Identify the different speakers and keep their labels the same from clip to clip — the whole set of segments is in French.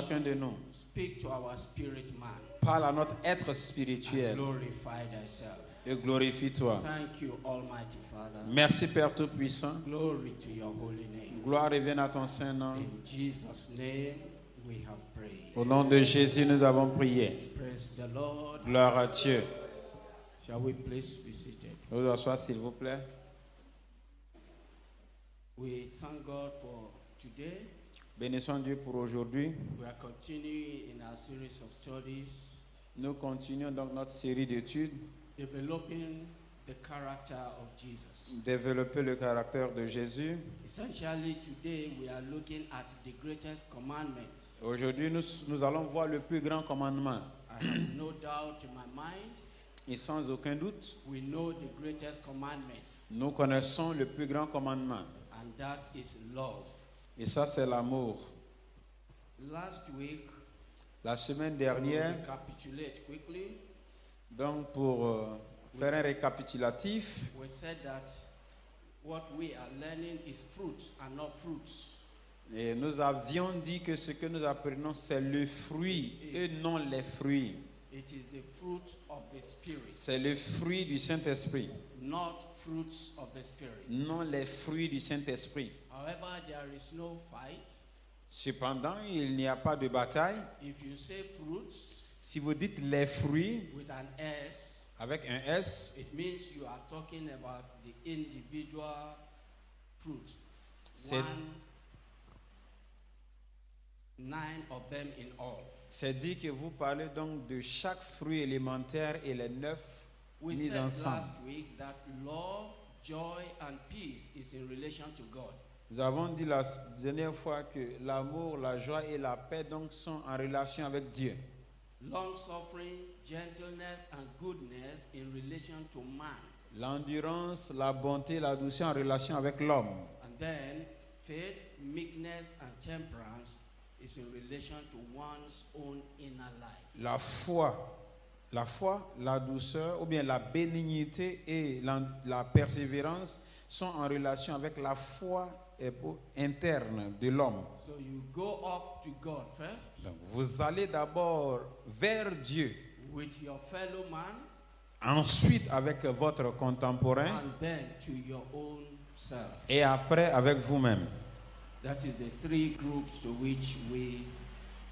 Speaker 1: chacun de nous.
Speaker 2: Speak to our spirit man.
Speaker 1: Parle à notre être spirituel.
Speaker 2: Glorify thyself.
Speaker 1: Et glorifie-toi.
Speaker 2: Thank you, Almighty Father.
Speaker 1: Merci Père Tout-Puissant.
Speaker 2: Glory to your holy name.
Speaker 1: Gloire revienne à ton Saint-Nom.
Speaker 2: In Jesus' name we have prayed.
Speaker 1: Au nom de Jésus, nous avons prié.
Speaker 2: Praise the Lord.
Speaker 1: Gloire à Dieu.
Speaker 2: Shall we please be seated?
Speaker 1: Vous asseoir, s'il vous plaît.
Speaker 2: We thank God for today.
Speaker 1: Bénissons Dieu pour aujourd'hui.
Speaker 2: We are continuing in our series of studies,
Speaker 1: Nous continuons donc notre série d'études.
Speaker 2: developing the character of Jesus.
Speaker 1: Développer le caractère de Jésus.
Speaker 2: Essentially, today we are looking at the greatest commandment.
Speaker 1: Aujourd'hui, nous allons voir le plus grand commandement.
Speaker 2: I have no doubt in my mind,
Speaker 1: Et sans aucun doute,
Speaker 2: we know the greatest commandment,
Speaker 1: nous connaissons le plus grand commandement.
Speaker 2: and that is love.
Speaker 1: Et ça, c'est l'amour.
Speaker 2: Last week,
Speaker 1: La semaine
Speaker 2: to
Speaker 1: dernière,
Speaker 2: recapitulate quickly,
Speaker 1: donc pour faire un récapitulatif,
Speaker 2: we said that what we are learning is fruits and not fruits.
Speaker 1: et nous avions dit que ce que nous apprenons, c'est le fruit et non les fruits.
Speaker 2: It is the fruit of the Spirit,
Speaker 1: C'est le fruit du Saint-Esprit,
Speaker 2: not fruits of the Spirit.
Speaker 1: non les fruits du Saint-Esprit.
Speaker 2: However, there is no fight.
Speaker 1: Cependant, il n'y a pas de bataille.
Speaker 2: If you say fruits
Speaker 1: Si vous dites les fruits
Speaker 2: with an S,
Speaker 1: avec un S,
Speaker 2: it means you are talking about the individual fruit.
Speaker 1: C'est-
Speaker 2: 9 of them in all.
Speaker 1: c'est dit que vous parlez donc de chaque fruit élémentaire et les 9
Speaker 2: We
Speaker 1: mis
Speaker 2: said
Speaker 1: ensemble.
Speaker 2: last week that love, joy, and peace is in relation to God.
Speaker 1: Nous avons dit la dernière fois que l'amour, la joie et la paix donc sont en relation avec Dieu.
Speaker 2: Long suffering, gentleness, and goodness in relation to man.
Speaker 1: L'endurance, la bonté, la douceur en relation avec l'homme.
Speaker 2: And then faith, meekness, and temperance is in relation to one's own inner life.
Speaker 1: La foi, la douceur ou bien la bénignité et la persévérance sont en relation avec la foi interne de l'homme.
Speaker 2: So you go up to God first
Speaker 1: Donc, vous allez d'abord vers Dieu,
Speaker 2: with your fellow man,
Speaker 1: ensuite avec votre contemporain
Speaker 2: and then to your own self.
Speaker 1: et après avec vous-même.
Speaker 2: That is the three groups to which we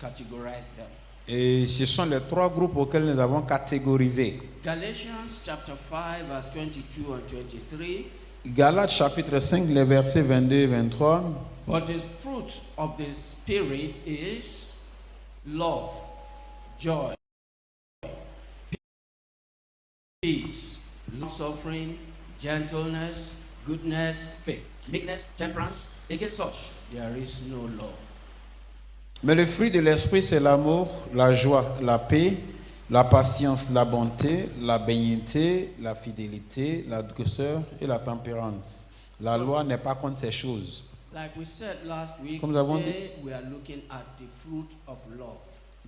Speaker 2: categorize them.
Speaker 1: Et ce sont les trois groupes auxquels nous avons catégorisé.
Speaker 2: Galatians chapter 5 verse 22 and 23.
Speaker 1: Galates chapitre 5, les versets 22 et 23.
Speaker 2: But the fruit of the Spirit is love, joy, peace, long-suffering, gentleness, goodness, faith, meekness, temperance. Against such, there is no law.
Speaker 1: Mais le fruit de l'esprit, c'est l'amour, la joie, la paix, la patience, la bonté, la bénignité, la fidélité, la douceur et la tempérance. La loi n'est pas contre ces choses.
Speaker 2: Like we said last week,
Speaker 1: Comme nous avons
Speaker 2: today we are looking at the fruit of love.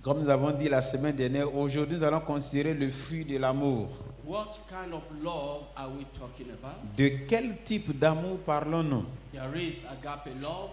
Speaker 1: Comme nous avons dit la semaine dernière, aujourd'hui nous allons considérer le fruit de l'amour.
Speaker 2: What kind of love are we talking about?
Speaker 1: De quel type d'amour parlons-nous?
Speaker 2: There is agape love,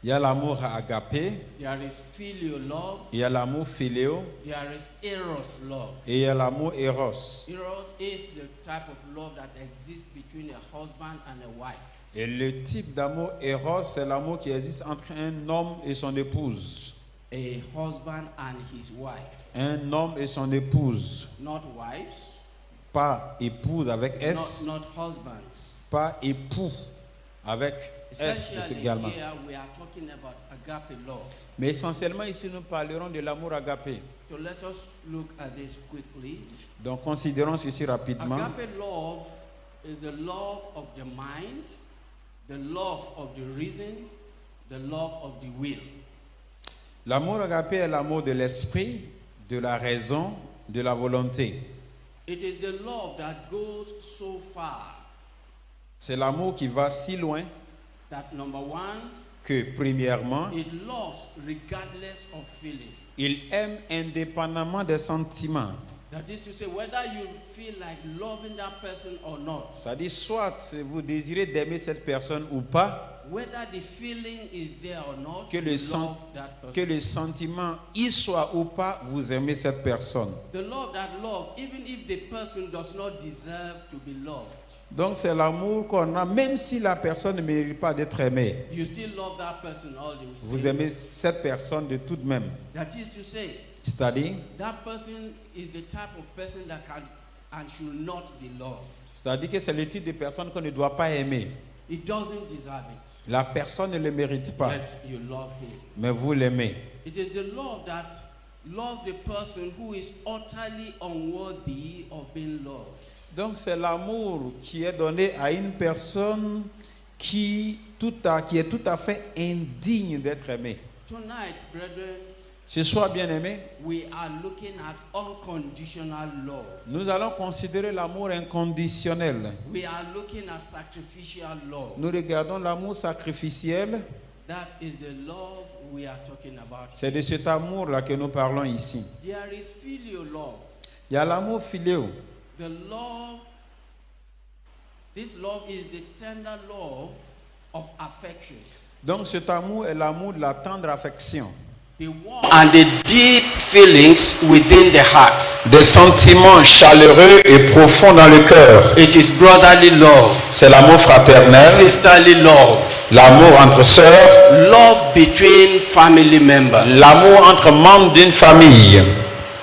Speaker 1: Il y a l'amour agapé,
Speaker 2: there is filial love,
Speaker 1: il y a l'amour philéo
Speaker 2: there is eros love.
Speaker 1: et il y a l'amour éros.
Speaker 2: Eros is the type of love that exists between a husband and a wife.
Speaker 1: Et le type d'amour éros, c'est l'amour qui existe entre un homme et son épouse.
Speaker 2: A husband and his wife.
Speaker 1: Un homme et son épouse.
Speaker 2: Not wives,
Speaker 1: Pas épouse avec S,
Speaker 2: not husbands.
Speaker 1: pas époux avec S
Speaker 2: Essentially,
Speaker 1: également.
Speaker 2: here we are talking about agape love.
Speaker 1: Mais essentiellement ici nous parlerons de l'amour agapé.
Speaker 2: So let us look at this quickly.
Speaker 1: Donc considérons ceci rapidement.
Speaker 2: Agape love is the love of the mind, the love of the reason, the love of the will.
Speaker 1: L'amour agapé est l'amour de l'esprit, de la raison, de la volonté.
Speaker 2: It is the love that goes so far
Speaker 1: C'est l'amour qui va si loin
Speaker 2: that number one,
Speaker 1: que premièrement,
Speaker 2: it loves regardless of feeling.
Speaker 1: il aime indépendamment des sentiments.
Speaker 2: That is to say, whether you feel like loving that person or not,
Speaker 1: Ça dit soit vous désirez d'aimer cette personne ou pas,
Speaker 2: whether the feeling is there or not,
Speaker 1: que le,
Speaker 2: you
Speaker 1: sen-
Speaker 2: love that person.
Speaker 1: que le sentiment y soit ou pas, vous aimez cette personne.
Speaker 2: The love that loves, even if the person does not deserve to be loved,
Speaker 1: Donc c'est l'amour qu'on a, même si la personne ne mérite pas d'être aimée.
Speaker 2: you still love that person all the
Speaker 1: Vous
Speaker 2: same.
Speaker 1: aimez cette personne de tout de même.
Speaker 2: That is to say,
Speaker 1: C'est-à-dire,
Speaker 2: that person is the type of person that can and should not be loved.
Speaker 1: c'est-à-dire que c'est le type de personne qu'on ne doit pas aimer.
Speaker 2: It doesn't deserve it,
Speaker 1: La personne ne le mérite pas,
Speaker 2: yet you love him.
Speaker 1: mais vous l'aimez.
Speaker 2: It is the love that loves the person who is utterly unworthy of being loved.
Speaker 1: Donc c'est l'amour qui est donné à une personne qui est tout à fait indigne d'être aimée.
Speaker 2: Tonight, brethren,
Speaker 1: Ce soir, bien aimé,
Speaker 2: we are looking at unconditional love.
Speaker 1: nous allons considérer l'amour inconditionnel.
Speaker 2: We are looking at sacrificial love.
Speaker 1: Nous regardons l'amour sacrificiel.
Speaker 2: That is the love we are talking about.
Speaker 1: C'est de cet amour-là que nous parlons ici.
Speaker 2: There is filial love.
Speaker 1: Il y a l'amour philéo.
Speaker 2: The love, this love is the tender love of affection.
Speaker 1: Donc cet amour est l'amour de la tendre affection.
Speaker 2: The warm and the deep feelings within the heart.
Speaker 1: Des sentiments chaleureux et profonds dans le cœur.
Speaker 2: It is brotherly love,
Speaker 1: C'est l'amour fraternel,
Speaker 2: sisterly love,
Speaker 1: l'amour entre sœurs,
Speaker 2: love between family members,
Speaker 1: l'amour entre membres d'une famille.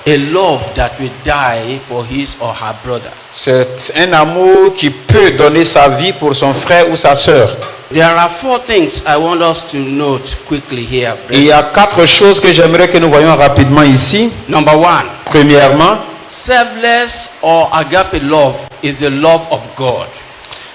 Speaker 2: a love that will die for his or her brother.
Speaker 1: C'est un amour qui peut donner sa vie pour son frère ou sa sœur.
Speaker 2: There are 4 things I want us to note quickly here.
Speaker 1: Et il y a 4 choses que j'aimerais que nous voyions rapidement ici.
Speaker 2: Number 1,
Speaker 1: Premièrement,
Speaker 2: selfless or agape love is the love of God.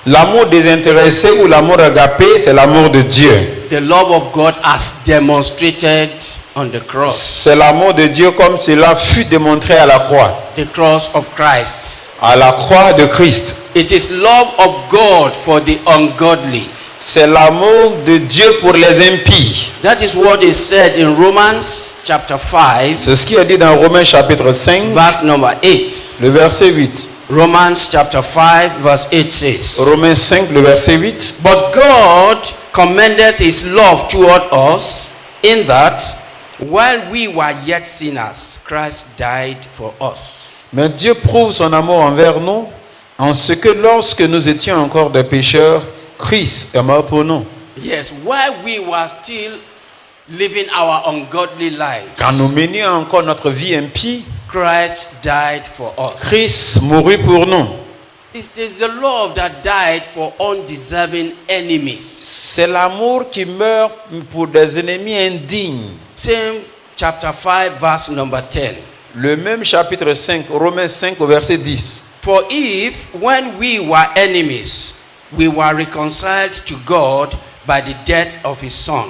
Speaker 1: l'amour désintéressé ou l'amour agapé, c'est l'amour de Dieu.
Speaker 2: The love of God as demonstrated on the cross.
Speaker 1: C'est l'amour de Dieu comme cela fut démontré à la croix.
Speaker 2: The cross of Christ.
Speaker 1: À la croix de Christ.
Speaker 2: It is love of God for the ungodly.
Speaker 1: C'est l'amour de Dieu pour les impies.
Speaker 2: That is what is said in Romans chapter 5,
Speaker 1: C'est ce qui est dit dans Romains chapitre 5,
Speaker 2: verse number 8.
Speaker 1: le verset 8.
Speaker 2: Romans chapter 5, verse 8 says,
Speaker 1: Romains 5, le verset 8.
Speaker 2: But God commendeth his love toward us in that while we were yet sinners, Christ died for us.
Speaker 1: Mais Dieu prouve son amour envers nous en ce que lorsque nous étions encore des pécheurs, Christ est mort pour nous.
Speaker 2: Yes, while we were still living our ungodly life,
Speaker 1: Quand nous menions encore notre vie impie,
Speaker 2: Christ died for us.
Speaker 1: Christ mourut pour nous.
Speaker 2: It is the love that died for undeserving enemies.
Speaker 1: C'est l'amour qui meurt pour des ennemis indignes.
Speaker 2: Same chapter 5, verse number 10.
Speaker 1: Le même chapitre 5, Romains 5 au verset 10.
Speaker 2: For if, when we were enemies, we were reconciled to God by the death of his Son,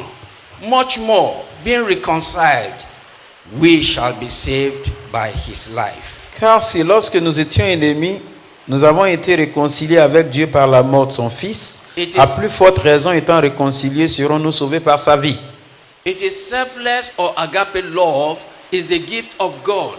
Speaker 2: much more, being reconciled, we shall be saved by his life.
Speaker 1: Car si lorsque nous étions ennemis, nous avons été réconciliés avec Dieu par la mort de son Fils,
Speaker 2: It
Speaker 1: à
Speaker 2: is-
Speaker 1: plus forte raison étant réconciliés, serons-nous sauvés par sa vie.
Speaker 2: It is selfless or agape love is the gift of God.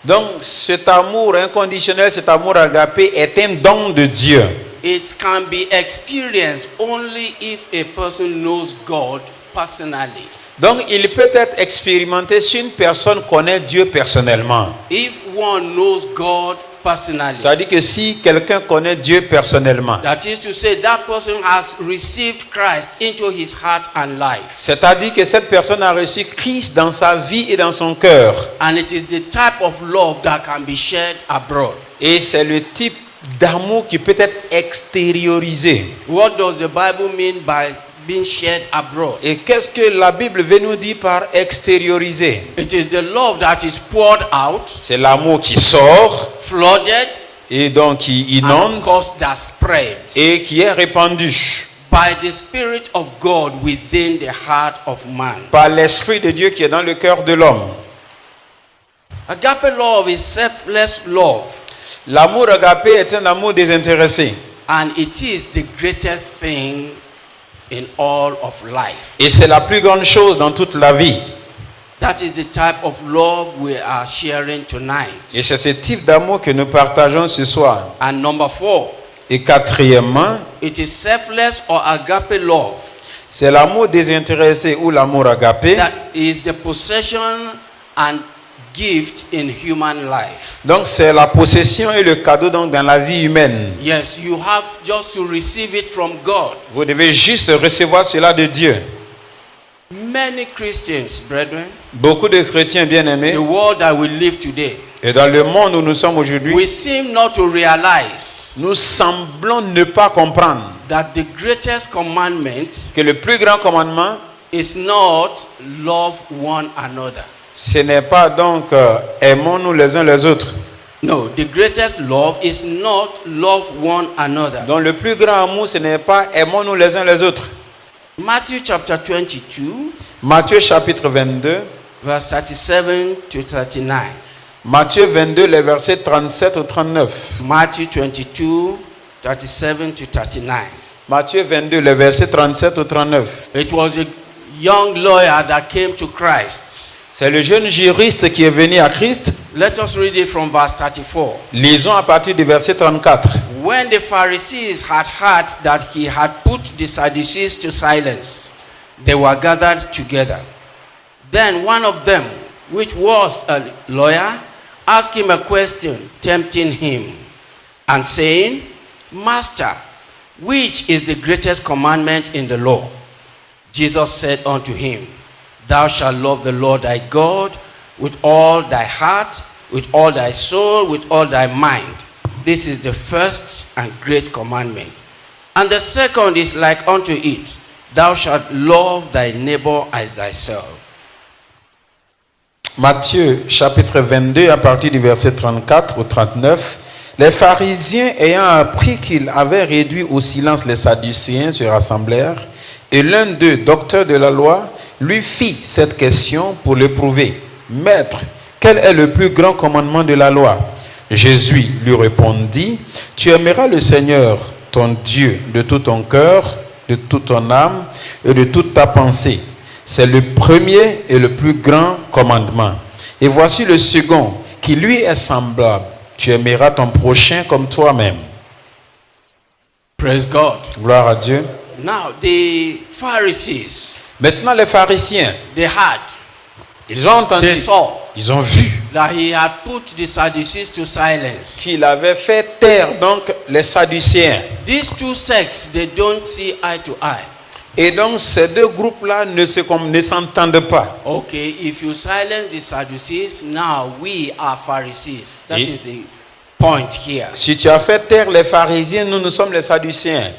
Speaker 1: Donc cet amour inconditionnel, cet amour agapé est un don de Dieu.
Speaker 2: It can be experienced only if a person knows God personally.
Speaker 1: Donc il peut être expérimenté si une personne connaît Dieu personnellement.
Speaker 2: If one knows God personally,
Speaker 1: Ça dit que si quelqu'un connaît Dieu personnellement,
Speaker 2: that is to say, that person has received Christ into his heart and life.
Speaker 1: c'est-à-dire que cette personne a reçu Christ dans sa vie et dans son cœur.
Speaker 2: And it is the type of love that can be shared abroad.
Speaker 1: Et c'est le type d'amour qui peut être extériorisé.
Speaker 2: What does the Bible mean by being shared abroad?
Speaker 1: Et qu'est-ce que la Bible veut nous dire par extérioriser?
Speaker 2: It is the love that is poured out,
Speaker 1: C'est l'amour qui sort
Speaker 2: flooded,
Speaker 1: et donc qui
Speaker 2: and
Speaker 1: inonde
Speaker 2: of course that spreads
Speaker 1: et qui est répandu
Speaker 2: by the Spirit of God within the heart of man.
Speaker 1: par l'Esprit de Dieu qui est dans le cœur de l'homme.
Speaker 2: Agape love is selfless love,
Speaker 1: L'amour agapé est un amour désintéressé.
Speaker 2: and it is the greatest thing in all of life.
Speaker 1: Et c'est la plus grande chose dans toute la vie.
Speaker 2: That is the type of love we are sharing tonight.
Speaker 1: Et c'est ce type d'amour que nous partageons ce soir.
Speaker 2: And number 4,
Speaker 1: Et quatrièmement,
Speaker 2: it is selfless or agape love.
Speaker 1: c'est l'amour désintéressé ou l'amour agapé.
Speaker 2: That is the possession and gift in human life.
Speaker 1: Donc c'est la possession et le cadeau donc dans la vie humaine.
Speaker 2: Yes, you have just to receive it from God.
Speaker 1: Vous devez juste recevoir cela de Dieu.
Speaker 2: Many Christians, brethren,
Speaker 1: Beaucoup de chrétiens bien-aimés,
Speaker 2: the world that we live today,
Speaker 1: et dans le monde où nous sommes aujourd'hui,
Speaker 2: we seem not to realize
Speaker 1: nous semblons ne pas comprendre
Speaker 2: that the greatest commandment
Speaker 1: que le plus grand commandement,
Speaker 2: is not love one another.
Speaker 1: ce n'est pas donc aimons-nous les uns les autres.
Speaker 2: No, the greatest love is not love one another.
Speaker 1: Donc le plus grand amour, ce n'est pas aimons-nous les uns les autres.
Speaker 2: Matthew chapter 22,
Speaker 1: Matthieu chapitre 22,
Speaker 2: verse 37 to 39.
Speaker 1: Matthieu 22, les versets 37 au 39.
Speaker 2: Matthew 22, 37 to 39.
Speaker 1: Matthieu 22, les versets 37 au 39.
Speaker 2: It was a young lawyer that came to Christ.
Speaker 1: C'est le jeune juriste qui est venu à Christ.
Speaker 2: Let us read it from verse 34.
Speaker 1: Lisons à partir du verset 34.
Speaker 2: When the Pharisees had heard that he had put the Sadducees to silence, they were gathered together. Then one of them, which was a lawyer, asked him a question, tempting him, and saying, Master, which is the greatest commandment in the law? Jesus said unto him, Thou shalt love the Lord thy God with all thy heart, with all thy soul, with all thy mind. This is the first and great commandment. And the second is like unto it, Thou shalt love thy neighbor as thyself.
Speaker 1: Matthieu chapitre 22 à partir du verset 34 au 39. Les pharisiens ayant appris qu'il avait réduit au silence les sadducéens se rassemblèrent et l'un d'eux, docteur de la loi, lui fit cette question pour le prouver. Maître, quel est le plus grand commandement de la loi? Jésus lui répondit, tu aimeras le Seigneur, ton Dieu, de tout ton cœur, de toute ton âme et de toute ta pensée. C'est le premier et le plus grand commandement. Et voici le second, qui lui est semblable. Tu aimeras ton prochain comme toi-même.
Speaker 2: Praise God.
Speaker 1: Gloire à Dieu.
Speaker 2: Now, the Pharisees,
Speaker 1: Maintenant, les pharisiens,
Speaker 2: they had,
Speaker 1: ils ont entendu,
Speaker 2: they saw
Speaker 1: ils ont vu
Speaker 2: that he had put the Sadducees to silence.
Speaker 1: qu'il avait fait taire donc les sadducéens.
Speaker 2: These two sects, they don't see eye to eye.
Speaker 1: Et donc, ces deux groupes-là ne s'entendent pas.
Speaker 2: Okay, if you silence the Sadducees, now we are Pharisees. That is the point here.
Speaker 1: Si tu as fait taire les pharisiens, nous sommes les sadducéens.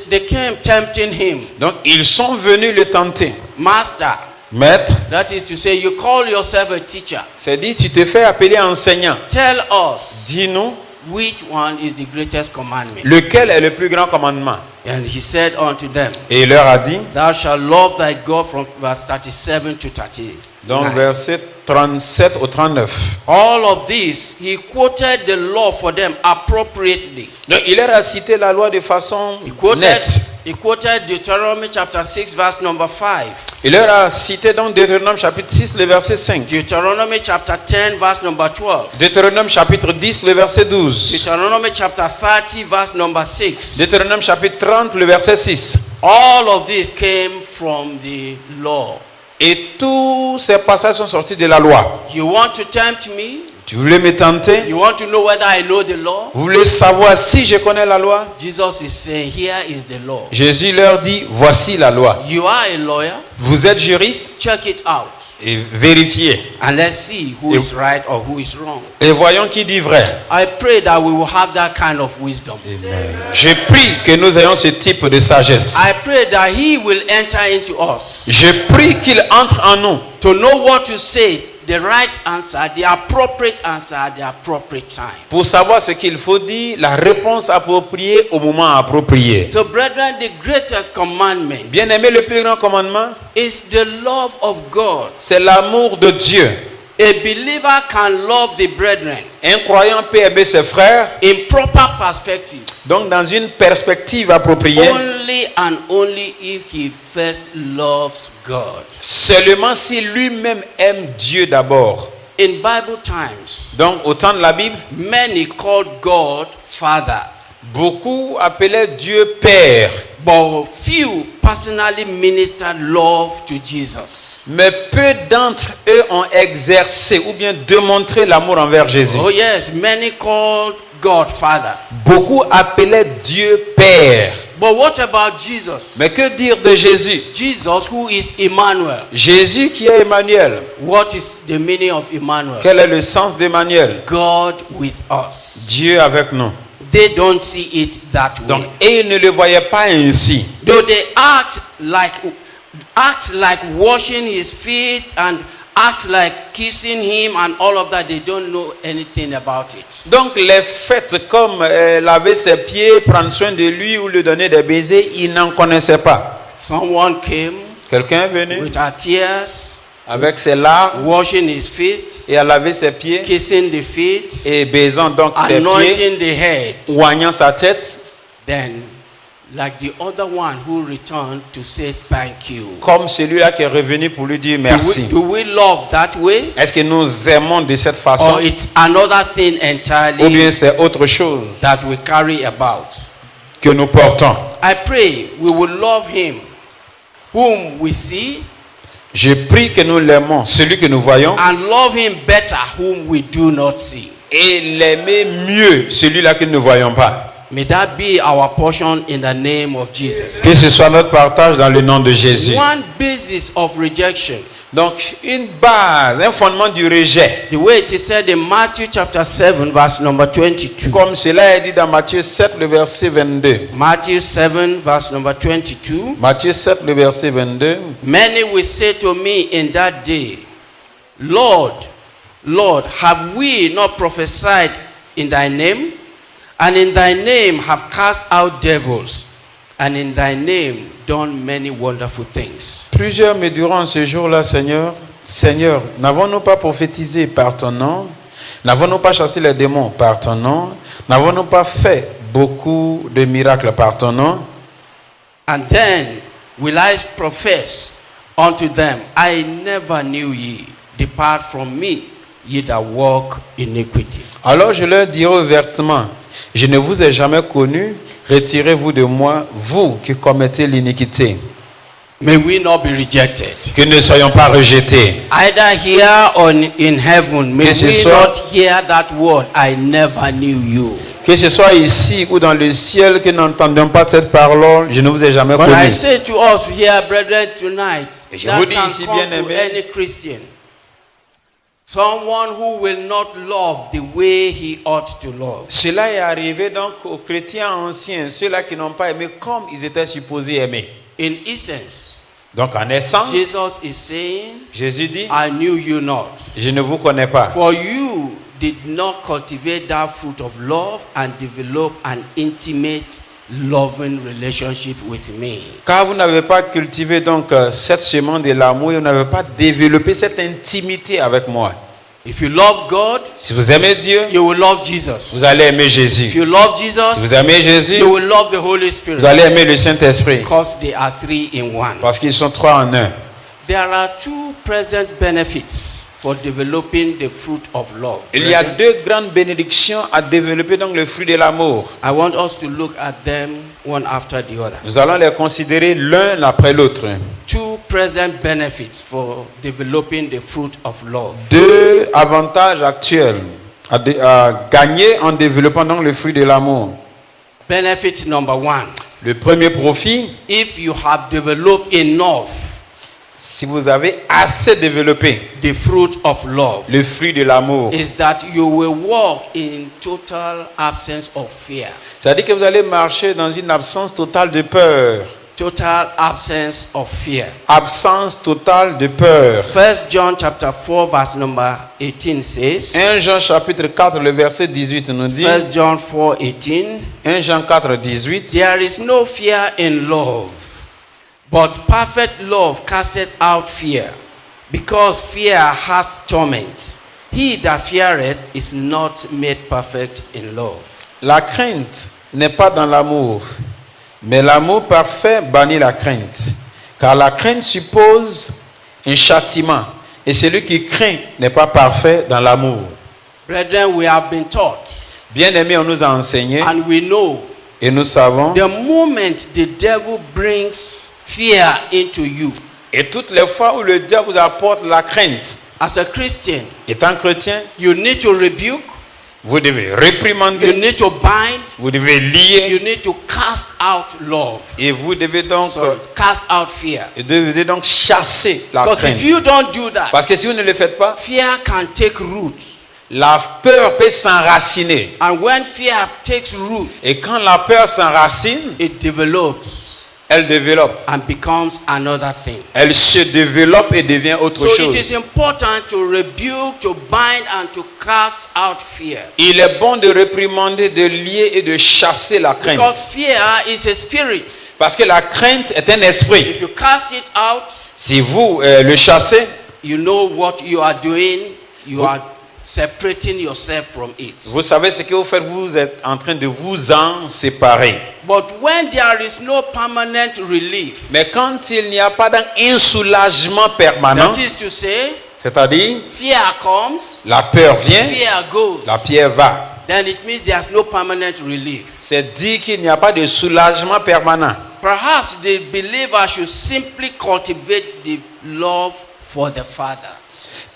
Speaker 2: They came tempting him.
Speaker 1: Donc, ils sont venus le tenter.
Speaker 2: Master,
Speaker 1: Maître,
Speaker 2: that is to say, you call yourself a teacher.
Speaker 1: c'est dit, tu te fais appeler enseignant.
Speaker 2: Tell us
Speaker 1: Dis-nous,
Speaker 2: which one is the greatest commandment.
Speaker 1: lequel est le plus grand commandement?
Speaker 2: And he said unto them,
Speaker 1: Et il leur a dit,
Speaker 2: Thou shalt love thy God, from verse 37 to 30.
Speaker 1: donc verset 37 au 39.
Speaker 2: All of this, he quoted the law for them appropriately.
Speaker 1: Donc, il leur a cité la loi de façon nette.
Speaker 2: He quoted Deuteronomy chapter 6, verse number 5.
Speaker 1: Il leur a cité donc Deutéronome chapitre 6, le verset 5.
Speaker 2: Deuteronomy chapter 10, verse number 12.
Speaker 1: Deutéronome chapitre 10, le verset 12.
Speaker 2: Deuteronomy chapter 30, verse number 6.
Speaker 1: Deutéronome chapitre 30, le verset 6.
Speaker 2: All of this came from the law.
Speaker 1: Et tous ces passages sont sortis de la loi.
Speaker 2: You want to tempt me?
Speaker 1: Tu voulais me tenter?
Speaker 2: You want to know whether I know the law?
Speaker 1: Vous voulez savoir si je connais la loi?
Speaker 2: Jesus is saying, here is the law.
Speaker 1: Jésus leur dit, voici la loi.
Speaker 2: You are a lawyer.
Speaker 1: Vous êtes juriste
Speaker 2: Check it out.
Speaker 1: et vérifiez.
Speaker 2: And let's see who is right or who is wrong.
Speaker 1: Et voyons qui dit vrai.
Speaker 2: I pray that we will have that kind of wisdom.
Speaker 1: Je prie que nous ayons ce type de sagesse.
Speaker 2: I pray that he will enter into us
Speaker 1: Je prie qu'il entre en nous
Speaker 2: to know what to say, the right answer, the appropriate answer at the appropriate time.
Speaker 1: pour savoir ce qu'il faut dire, la réponse appropriée au moment approprié.
Speaker 2: So, brethren, the greatest commandment
Speaker 1: Bien aimé, le plus grand commandement,
Speaker 2: is the love of God
Speaker 1: c'est l'amour de Dieu
Speaker 2: A believer can love the brethren
Speaker 1: Un croyant peut aimer ses frères,
Speaker 2: in proper perspective
Speaker 1: donc dans une perspective appropriée,
Speaker 2: only and only if he first loves God.
Speaker 1: seulement si lui-même aime Dieu d'abord.
Speaker 2: In Bible times,
Speaker 1: Donc au temps de la Bible,
Speaker 2: many called God Father,
Speaker 1: beaucoup appelaient Dieu Père,
Speaker 2: but few personally ministered love to Jesus.
Speaker 1: mais peu d'entre eux ont exercé ou bien démontré l'amour envers Jésus.
Speaker 2: Oh yes, many called God Father.
Speaker 1: Beaucoup appelaient Dieu Père.
Speaker 2: But what about Jesus?
Speaker 1: Mais que dire de Jésus?
Speaker 2: Jesus, who is Emmanuel.
Speaker 1: Jésus qui est Emmanuel.
Speaker 2: What is the meaning of Emmanuel?
Speaker 1: Quel est le sens d'Emmanuel?
Speaker 2: God with us.
Speaker 1: Dieu avec nous.
Speaker 2: They don't see it that way.
Speaker 1: Donc, et ils ne le voyaient pas ainsi.
Speaker 2: Though they act like washing his feet and act like kissing him and all of that, they don't know anything about it.
Speaker 1: Donc, les fêtes comme laver ses pieds, prendre soin de lui ou lui donner des baisers, ils n'en connaissaient pas.
Speaker 2: Someone came
Speaker 1: Quelqu'un est venu
Speaker 2: with her tears,
Speaker 1: avec ses larmes
Speaker 2: washing his feet,
Speaker 1: et a lavé ses pieds
Speaker 2: kissing the feet,
Speaker 1: et baisant donc ses pieds,
Speaker 2: anointing the head.
Speaker 1: oignant sa tête,
Speaker 2: Then, like the other one who returned to say thank you.
Speaker 1: comme celui-là qui est revenu pour lui dire merci.
Speaker 2: Do we love that way?
Speaker 1: Est-ce que nous aimons de cette façon
Speaker 2: Or it's another thing
Speaker 1: ou bien
Speaker 2: entirely
Speaker 1: c'est autre chose
Speaker 2: that we carry about?
Speaker 1: que nous portons?
Speaker 2: I pray we will love him whom we see
Speaker 1: Je prie que nous l'aimons, celui que nous voyons,
Speaker 2: and love him better whom we do not see.
Speaker 1: et l'aimer mieux, celui-là que nous ne voyons pas.
Speaker 2: May that be our portion in the name of Jesus.
Speaker 1: Que ce soit notre partage dans le nom de Jésus.
Speaker 2: One basis of rejection,
Speaker 1: Donc, une base, un fondement du rejet.
Speaker 2: the way it is said in Matthew chapter 7 verse number 22.
Speaker 1: Comme cela est dit dans Matthieu 7, le verset 22.
Speaker 2: Matthew 7 verse number 22.
Speaker 1: Matthieu 7, le verset 22.
Speaker 2: Many will say to me in that day, Lord, Lord, have we not prophesied in thy name? And in thy name have cast out devils, and in thy name done many wonderful things.
Speaker 1: Plusieurs me diront ce jour-là, Seigneur, Seigneur, n'avons-nous pas prophétisé par ton nom? N'avons-nous pas chassé les démons par ton nom? N'avons-nous pas fait beaucoup de miracles par ton nom?
Speaker 2: And then will I profess unto them, I never knew ye. Depart from me, ye that walk iniquity.
Speaker 1: Alors je leur dirai ouvertement, je ne vous ai jamais connu, retirez-vous de moi, vous qui commettez l'iniquité.
Speaker 2: May we not be rejected.
Speaker 1: Que ne soyons pas rejetés.
Speaker 2: Either here or in heaven, may
Speaker 1: Que ce
Speaker 2: we
Speaker 1: soit-
Speaker 2: not hear that word, I never knew you.
Speaker 1: Que ce soit ici ou dans le ciel, que nous n'entendions pas cette parole, je ne vous ai jamais
Speaker 2: But
Speaker 1: connu.
Speaker 2: I say to us here, brethren, tonight,
Speaker 1: Et je
Speaker 2: that
Speaker 1: vous dis
Speaker 2: can
Speaker 1: ici,
Speaker 2: come to
Speaker 1: bien-aimés,
Speaker 2: any Christian. Someone who will not love the way he ought to love.
Speaker 1: Cela est arrivé donc aux chrétiens anciens, ceux-là qui n'ont pas aimé comme ils étaient supposés aimer.
Speaker 2: In essence,
Speaker 1: Donc en essence,
Speaker 2: Jesus is saying,
Speaker 1: Jésus dit,
Speaker 2: I knew you not.
Speaker 1: je ne vous connais pas.
Speaker 2: For you did not cultivate that fruit of love and develop an intimate, loving relationship with me.
Speaker 1: Car vous n'avez pas cultivé donc cette semence de l'amour et vous n'avez pas développé cette intimité avec moi.
Speaker 2: If you love God,
Speaker 1: Si vous aimez Dieu,
Speaker 2: you will love Jesus.
Speaker 1: vous allez aimer
Speaker 2: If
Speaker 1: Jésus.
Speaker 2: you love
Speaker 1: Si
Speaker 2: Jesus,
Speaker 1: vous aimez Jésus,
Speaker 2: you will love the Holy
Speaker 1: vous
Speaker 2: Spirit.
Speaker 1: allez aimer le Saint-Esprit.
Speaker 2: Because they are three in one.
Speaker 1: Parce qu'ils sont trois en un.
Speaker 2: There are two present benefits for developing the fruit of love.
Speaker 1: Il y a
Speaker 2: Brethren,
Speaker 1: deux grandes bénédictions à développer donc le fruit de l'amour.
Speaker 2: I want us to look at them one after the other.
Speaker 1: Nous allons les considérer l'un après l'autre.
Speaker 2: Two present benefits for developing the fruit of love.
Speaker 1: Deux avantages actuels à gagner en développant donc le fruit de l'amour.
Speaker 2: Benefit number one,
Speaker 1: Le premier profit,
Speaker 2: if you have developed enough
Speaker 1: si vous avez assez développé
Speaker 2: the fruit of love,
Speaker 1: le fruit de l'amour,
Speaker 2: is that you will walk in total absence of fear.
Speaker 1: c'est-à-dire que vous allez marcher dans une absence totale de peur.
Speaker 2: Total absence of fear.
Speaker 1: Absence totale de peur.
Speaker 2: 1 John chapter 4 verse number 18 says,
Speaker 1: 1 Jean chapitre 4, le verset 18 nous dit,
Speaker 2: 1 John 4:18,
Speaker 1: 1 Jean 4, 18,
Speaker 2: there is no fear in love, but perfect love casteth out fear, Because fear hath torment. He that feareth is not made perfect in love.
Speaker 1: La crainte n'est pas dans l'amour, mais l'amour parfait bannit la crainte. Car la crainte suppose un châtiment, et celui qui craint n'est pas parfait dans l'amour.
Speaker 2: Brethren, we have been taught,
Speaker 1: Bien-aimés, on nous a enseigné,
Speaker 2: and we know,
Speaker 1: et nous savons,
Speaker 2: the moment the devil brings fear into you,
Speaker 1: et toutes les fois où le diable vous apporte la crainte,
Speaker 2: as a Christian,
Speaker 1: étant chrétien,
Speaker 2: you need to rebuke,
Speaker 1: vous devez
Speaker 2: you
Speaker 1: réprimander,
Speaker 2: need to bind,
Speaker 1: vous devez lier,
Speaker 2: you need to cast out love.
Speaker 1: et vous devez donc,
Speaker 2: Cast out fear.
Speaker 1: chasser la
Speaker 2: Because
Speaker 1: crainte.
Speaker 2: if you don't do that,
Speaker 1: Parce que si vous ne le faites pas,
Speaker 2: fear can take root.
Speaker 1: la peur peut s'enraciner.
Speaker 2: And when fear takes root,
Speaker 1: Et quand la peur s'enracine,
Speaker 2: it develops
Speaker 1: elle développe.
Speaker 2: and becomes another thing.
Speaker 1: Elle se développe et devient autre
Speaker 2: So
Speaker 1: chose.
Speaker 2: it is important to rebuke, to bind, and to cast out fear.
Speaker 1: Il est bon de réprimander, de lier et de chasser la crainte.
Speaker 2: Because fear is a spirit.
Speaker 1: Parce que la crainte est un esprit.
Speaker 2: If you cast it out,
Speaker 1: Si vous le chassez,
Speaker 2: you know what you are doing. You are separating yourself from it.
Speaker 1: vous savez ce que vous faites, vous êtes en train de vous en séparer.
Speaker 2: But when there is no permanent relief,
Speaker 1: Mais quand il n'y a pas un soulagement permanent,
Speaker 2: that is to say,
Speaker 1: c'est-à-dire
Speaker 2: fear comes,
Speaker 1: la peur vient,
Speaker 2: fear goes,
Speaker 1: la pierre va.
Speaker 2: then it means there's no permanent relief.
Speaker 1: C'est dire qu'il n'y a pas de soulagement permanent.
Speaker 2: Perhaps the believer should simply cultivate the love for the Father.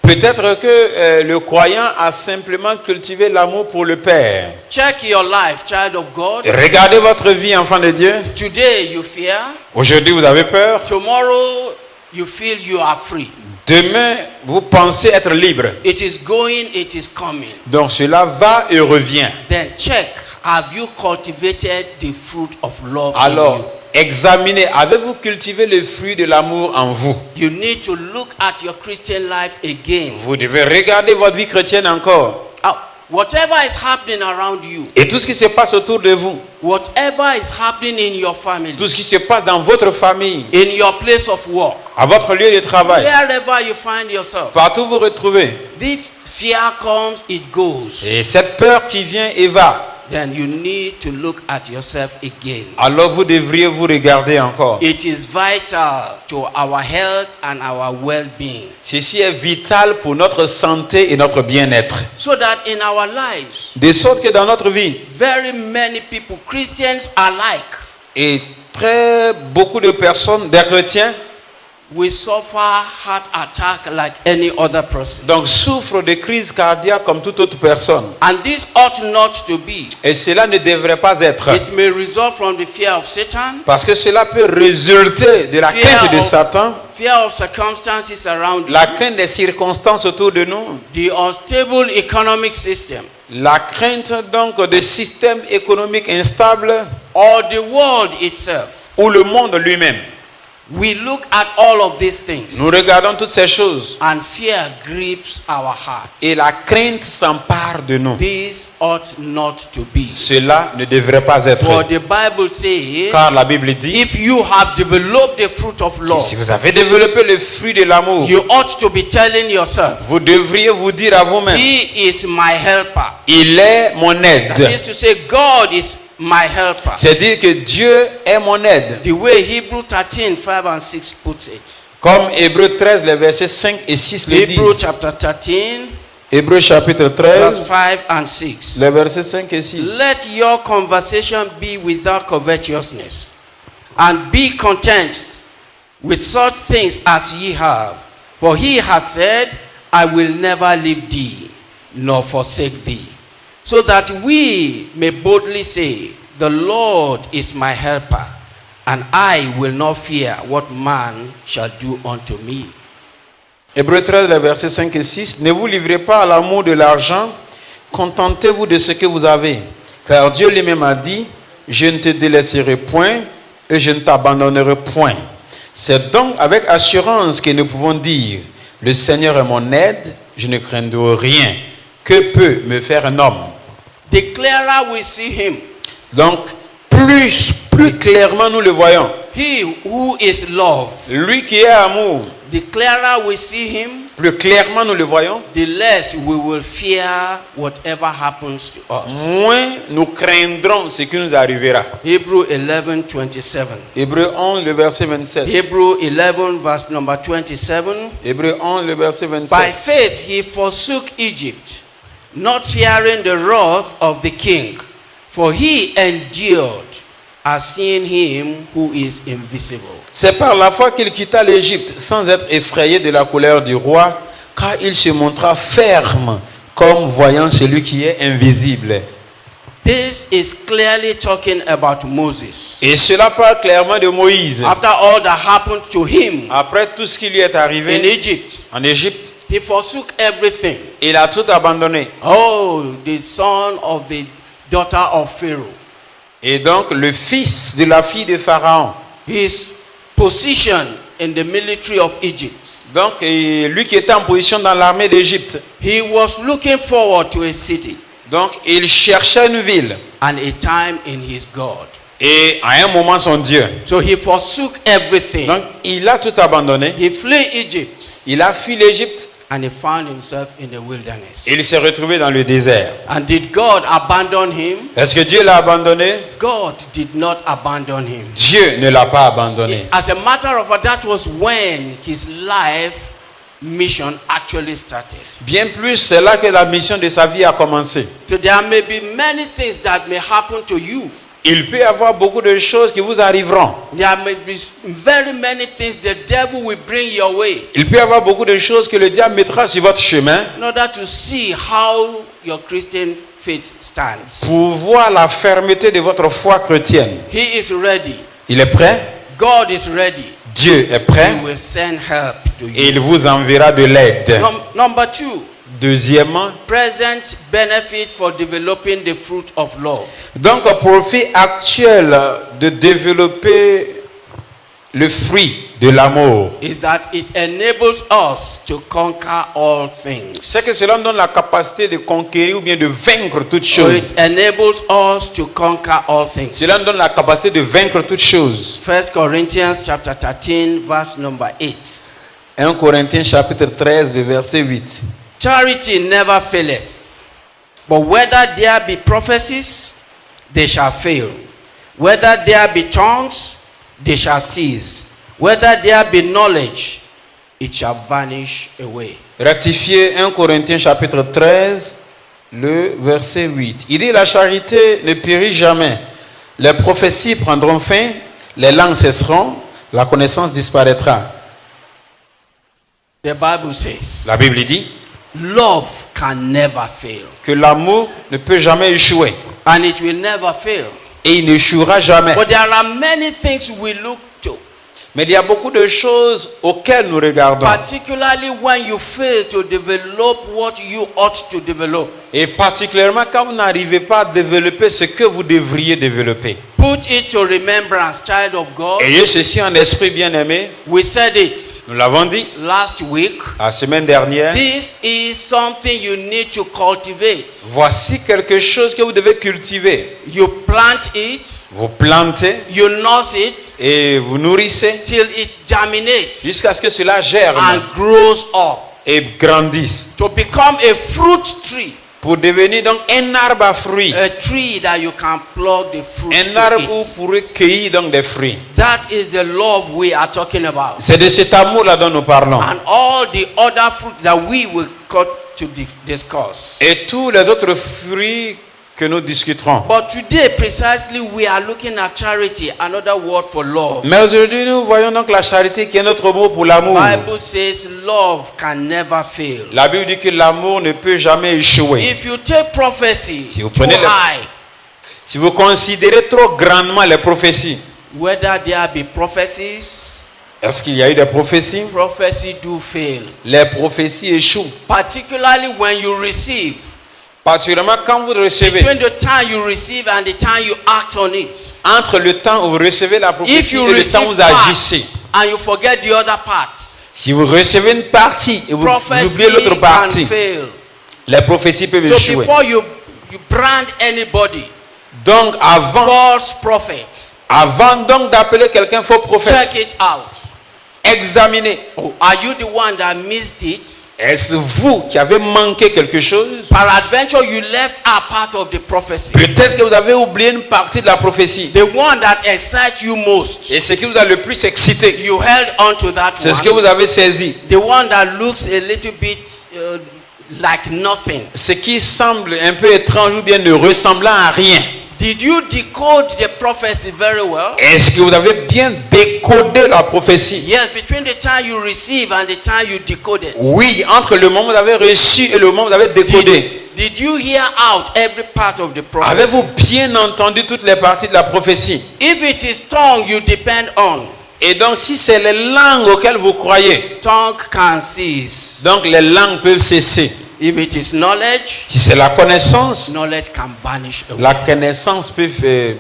Speaker 1: Peut-être que le croyant a simplement cultivé l'amour pour le Père.
Speaker 2: Check your life, child of God.
Speaker 1: Regardez votre vie, enfant de Dieu.
Speaker 2: Today you fear.
Speaker 1: Aujourd'hui, vous avez peur.
Speaker 2: Tomorrow you feel you are free.
Speaker 1: Demain, vous pensez être libre.
Speaker 2: It is going, it is coming.
Speaker 1: Donc cela va et revient.
Speaker 2: Then check, have you cultivated the fruit of love in
Speaker 1: Alors, examinez, avez-vous cultivé le fruit de l'amour en vous?
Speaker 2: you? You need to look at your Christian life again.
Speaker 1: Vous devez regarder votre vie chrétienne encore.
Speaker 2: Whatever is happening around you,
Speaker 1: Et tout ce qui se passe autour de vous,
Speaker 2: whatever is happening in your family,
Speaker 1: tout ce qui se passe dans votre famille,
Speaker 2: in your place of work,
Speaker 1: à votre lieu de travail,
Speaker 2: wherever you find yourself,
Speaker 1: partout où vous vous retrouvez.
Speaker 2: this fear comes, it goes.
Speaker 1: Et cette peur qui vient et va,
Speaker 2: Then you need to look at yourself again.
Speaker 1: alors vous devriez vous regarder encore.
Speaker 2: It is vital to our health and our well-being.
Speaker 1: Ceci est vital pour notre santé et notre bien-être.
Speaker 2: So that in our lives,
Speaker 1: De sorte que dans notre vie,
Speaker 2: very many people, Christians alike,
Speaker 1: et beaucoup de personnes, des chrétiens,
Speaker 2: we suffer heart attack like any other person.
Speaker 1: donc souffrent de crises cardiaques comme toute autre personne.
Speaker 2: And this ought not to be.
Speaker 1: Et cela ne devrait pas être.
Speaker 2: It may result from the fear of Satan,
Speaker 1: Parce que cela peut résulter de la crainte de Satan,
Speaker 2: fear of circumstances around you,
Speaker 1: la crainte des circonstances autour de nous,
Speaker 2: the unstable economic system,
Speaker 1: la crainte donc de systèmes économiques instables
Speaker 2: or the world itself.
Speaker 1: ou le monde lui-même.
Speaker 2: We look at all of these things,
Speaker 1: Nous regardons toutes ces choses
Speaker 2: and fear grips our heart.
Speaker 1: et la crainte s'empare de nous.
Speaker 2: This ought not to be.
Speaker 1: Cela ne devrait pas être.
Speaker 2: For the Bible says,
Speaker 1: Car la Bible dit,
Speaker 2: if you have developed the fruit of love,
Speaker 1: si vous avez développé le fruit de l'amour,
Speaker 2: you ought to be telling yourself,
Speaker 1: vous devriez vous dire à vous-même,
Speaker 2: He is my helper.
Speaker 1: il est mon
Speaker 2: That
Speaker 1: aide.
Speaker 2: is to say, God is my helper.
Speaker 1: C'est dire que Dieu est mon aide.
Speaker 2: The way Hebrew 13, 5 and 6 puts it.
Speaker 1: Comme Hébreux 13, les versets 5 et 6 le
Speaker 2: Hebrew
Speaker 1: disent.
Speaker 2: chapter 13,
Speaker 1: Hébreux chapitre
Speaker 2: verse
Speaker 1: 13,
Speaker 2: 5 and 6.
Speaker 1: les versets 5 et 6.
Speaker 2: Let your conversation be without covetousness, and be content with such things as ye have. For he has said, I will never leave thee, nor forsake thee. So that we may boldly say, the Lord is my helper, and I will not fear what man shall do unto me.
Speaker 1: Hébreux 13, les versets 5 et 6. Ne vous livrez pas à l'amour de l'argent, contentez-vous de ce que vous avez. Car Dieu lui-même a dit, je ne te délaisserai point et je ne t'abandonnerai point. C'est donc avec assurance que nous pouvons dire, le Seigneur est mon aide, je ne craindrai rien. Que peut me faire un homme?
Speaker 2: The clearer we see him,
Speaker 1: Donc, plus clairement nous le voyons.
Speaker 2: he who is love,
Speaker 1: Lui qui est amour,
Speaker 2: the clearer we see him,
Speaker 3: plus clairement nous le voyons,
Speaker 2: the less we will fear whatever happens to us.
Speaker 3: moins nous craindrons ce qui nous arrivera.
Speaker 2: Hebrew 11:27.
Speaker 3: Hébreux 11, le verset 27.
Speaker 2: Hebrew 11 verse number 27.
Speaker 3: Hébreux 11, le verset
Speaker 2: By
Speaker 3: 27.
Speaker 2: faith he forsook Egypt, not fearing the wrath of the king, for he endured as seeing him who is invisible.
Speaker 3: C'est par la foi qu'il quitta l'Égypte sans être effrayé de la colère du roi, car il se montra ferme comme voyant celui qui est invisible.
Speaker 2: This is clearly talking about Moses.
Speaker 3: Et cela parle clairement de Moïse.
Speaker 2: After all that happened to him
Speaker 3: Après tout ce qui lui est
Speaker 2: in
Speaker 3: arrivé
Speaker 2: Egypt,
Speaker 3: en Égypte,
Speaker 2: he forsook everything.
Speaker 3: il a tout abandonné.
Speaker 2: Oh, the son of the daughter of Pharaoh.
Speaker 3: Et donc le fils de la fille de Pharaon,
Speaker 2: His position in the military of Egypt.
Speaker 3: donc et lui qui était en position dans l'armée d'Égypte,
Speaker 2: He was looking forward to a city
Speaker 3: donc il cherchait une ville
Speaker 2: and a time in his God.
Speaker 3: et à un moment son Dieu.
Speaker 2: So he forsook everything.
Speaker 3: Donc il a tout abandonné,
Speaker 2: He fled Egypt
Speaker 3: il a fui l'Égypte
Speaker 2: and he found himself in the wilderness.
Speaker 3: et il s'est retrouvé dans le désert.
Speaker 2: And did God abandon him?
Speaker 3: Est-ce que Dieu l'a abandonné?
Speaker 2: God did not abandon him.
Speaker 3: Dieu ne l'a pas abandonné.
Speaker 2: As a matter of fact, that was when his life mission actually started.
Speaker 3: Bien plus, c'est là que la mission de sa vie a commencé.
Speaker 2: So there may be many things that may happen to you.
Speaker 3: Il peut y avoir beaucoup de choses qui vous arriveront.
Speaker 2: There may be very many things the devil will bring your way
Speaker 3: Il peut y avoir beaucoup de choses que le diable mettra sur votre chemin
Speaker 2: in order to see how your Christian faith stands.
Speaker 3: pour voir la fermeté de votre foi chrétienne.
Speaker 2: He is ready.
Speaker 3: Il est prêt?
Speaker 2: God is ready.
Speaker 3: Dieu est prêt
Speaker 2: He will send help to
Speaker 3: et
Speaker 2: you.
Speaker 3: il vous enverra de l'aide.
Speaker 2: Number two,
Speaker 3: Deuxièmement,
Speaker 2: present benefit for developing the fruit of love.
Speaker 3: donc au profit actuel de développer le fruit de l'amour,
Speaker 2: Is that it enables us to conquer all things.
Speaker 3: c'est que cela nous donne la capacité de conquérir ou bien de vaincre toutes
Speaker 2: So
Speaker 3: choses.
Speaker 2: it enables us to conquer all things.
Speaker 3: Cela nous donne la capacité de vaincre toutes choses.
Speaker 2: 1 Corinthians chapter 13 verse number 8.
Speaker 3: 1 Corinthiens chapitre 13, le verset 8.
Speaker 2: Charity never faileth, but whether there be prophecies, they shall fail. Whether there be tongues, they shall cease. Whether there be knowledge, it shall vanish away.
Speaker 3: Rectifier 1 Corinthiens chapitre 13, le verset 8. Il dit la charité ne périt jamais. Les prophéties prendront fin, les langues cesseront, la connaissance disparaîtra.
Speaker 2: The Bible says,
Speaker 3: La Bible dit
Speaker 2: love can never fail,
Speaker 3: que l'amour ne peut jamais échouer
Speaker 2: and it will never fail.
Speaker 3: et il n'échouera jamais.
Speaker 2: But there are many things we look to,
Speaker 3: Mais il y a beaucoup de choses auxquelles nous regardons.
Speaker 2: particularly when you fail to develop what you ought to develop.
Speaker 3: Et particulièrement quand vous n'arrivez pas à développer ce que vous devriez développer.
Speaker 2: Put it to remembrance, child of God.
Speaker 3: Ayez ceci en esprit bien-aimé.
Speaker 2: We said it
Speaker 3: Nous l'avons dit
Speaker 2: last week.
Speaker 3: la semaine dernière.
Speaker 2: This is something you need to cultivate.
Speaker 3: Voici quelque chose que vous devez cultiver.
Speaker 2: You plant it,
Speaker 3: Vous plantez
Speaker 2: you nurse it
Speaker 3: et vous nourrissez
Speaker 2: till it germinates
Speaker 3: jusqu'à ce que cela germe
Speaker 2: and grows up
Speaker 3: et grandisse
Speaker 2: to become a fruit tree.
Speaker 3: pour devenir donc un arbre à fruits.
Speaker 2: A tree that you can plug the fruits
Speaker 3: Un
Speaker 2: to
Speaker 3: arbre où vous
Speaker 2: it.
Speaker 3: pourrez cueillir donc des fruits.
Speaker 2: That is the love we are talking about.
Speaker 3: C'est de cet amour-là dont nous parlons.
Speaker 2: And all the other fruit that we will cut to discuss.
Speaker 3: Et tous les autres fruits que nous discuterons.
Speaker 2: But today, precisely, we are looking at charity, another word for love.
Speaker 3: Mais aujourd'hui, nous voyons donc la charité qui est notre mot pour l'amour.
Speaker 2: Bible says love can never fail.
Speaker 3: La Bible dit que l'amour ne peut jamais échouer.
Speaker 2: If you take prophecy
Speaker 3: Si vous
Speaker 2: too
Speaker 3: prenez le-
Speaker 2: high,
Speaker 3: Si vous considérez trop grandement les prophéties,
Speaker 2: whether there be prophecies,
Speaker 3: est-ce qu'il y a eu des prophéties?
Speaker 2: prophecy do fail.
Speaker 3: Les prophéties échouent.
Speaker 2: Particularly when you receive.
Speaker 3: Particulièrement quand vous recevez.
Speaker 2: Between the time you receive and the time you act on it.
Speaker 3: Entre le temps où vous recevez la
Speaker 2: If
Speaker 3: prophétie
Speaker 2: you
Speaker 3: et le temps
Speaker 2: receive
Speaker 3: où vous
Speaker 2: part
Speaker 3: agissez.
Speaker 2: and you forget the other part,
Speaker 3: Si vous recevez une partie et vous
Speaker 2: prophecy
Speaker 3: oubliez l'autre
Speaker 2: can
Speaker 3: partie,
Speaker 2: fail.
Speaker 3: les prophéties peuvent
Speaker 2: So
Speaker 3: échouer.
Speaker 2: before you brand anybody,
Speaker 3: Donc avant
Speaker 2: false prophet,
Speaker 3: donc d'appeler quelqu'un faux prophète,
Speaker 2: check it out.
Speaker 3: examinez.
Speaker 2: Or are you the one that missed it?
Speaker 3: Est-ce vous qui avez manqué quelque chose?
Speaker 2: Peradventure, you left out part of the prophecy.
Speaker 3: Peut-être que vous avez oublié une partie de la prophétie.
Speaker 2: The one that excites you most.
Speaker 3: Et ce qui vous a le plus excité,
Speaker 2: You held on to that
Speaker 3: c'est ce que
Speaker 2: one.
Speaker 3: vous avez saisi.
Speaker 2: The one that looks a little bit like nothing.
Speaker 3: Ce qui semble un peu étrange ou bien ne ressemblant à rien.
Speaker 2: Did you decode the prophecy very well?
Speaker 3: Est-ce que vous avez bien décodé la prophétie?
Speaker 2: Yes, between the time you receive and the time you decode it.
Speaker 3: Oui, entre le moment où vous avez reçu et le moment où vous avez décodé.
Speaker 2: Did you hear out every part of the prophecy?
Speaker 3: Avez-vous bien entendu toutes les parties de la prophétie?
Speaker 2: If it is tongue you depend on,
Speaker 3: Et donc, si c'est les langues auxquelles vous croyez,
Speaker 2: tongue can cease.
Speaker 3: donc les langues peuvent cesser.
Speaker 2: If it is knowledge,
Speaker 3: Si c'est la connaissance,
Speaker 2: knowledge can vanish away.
Speaker 3: la connaissance peut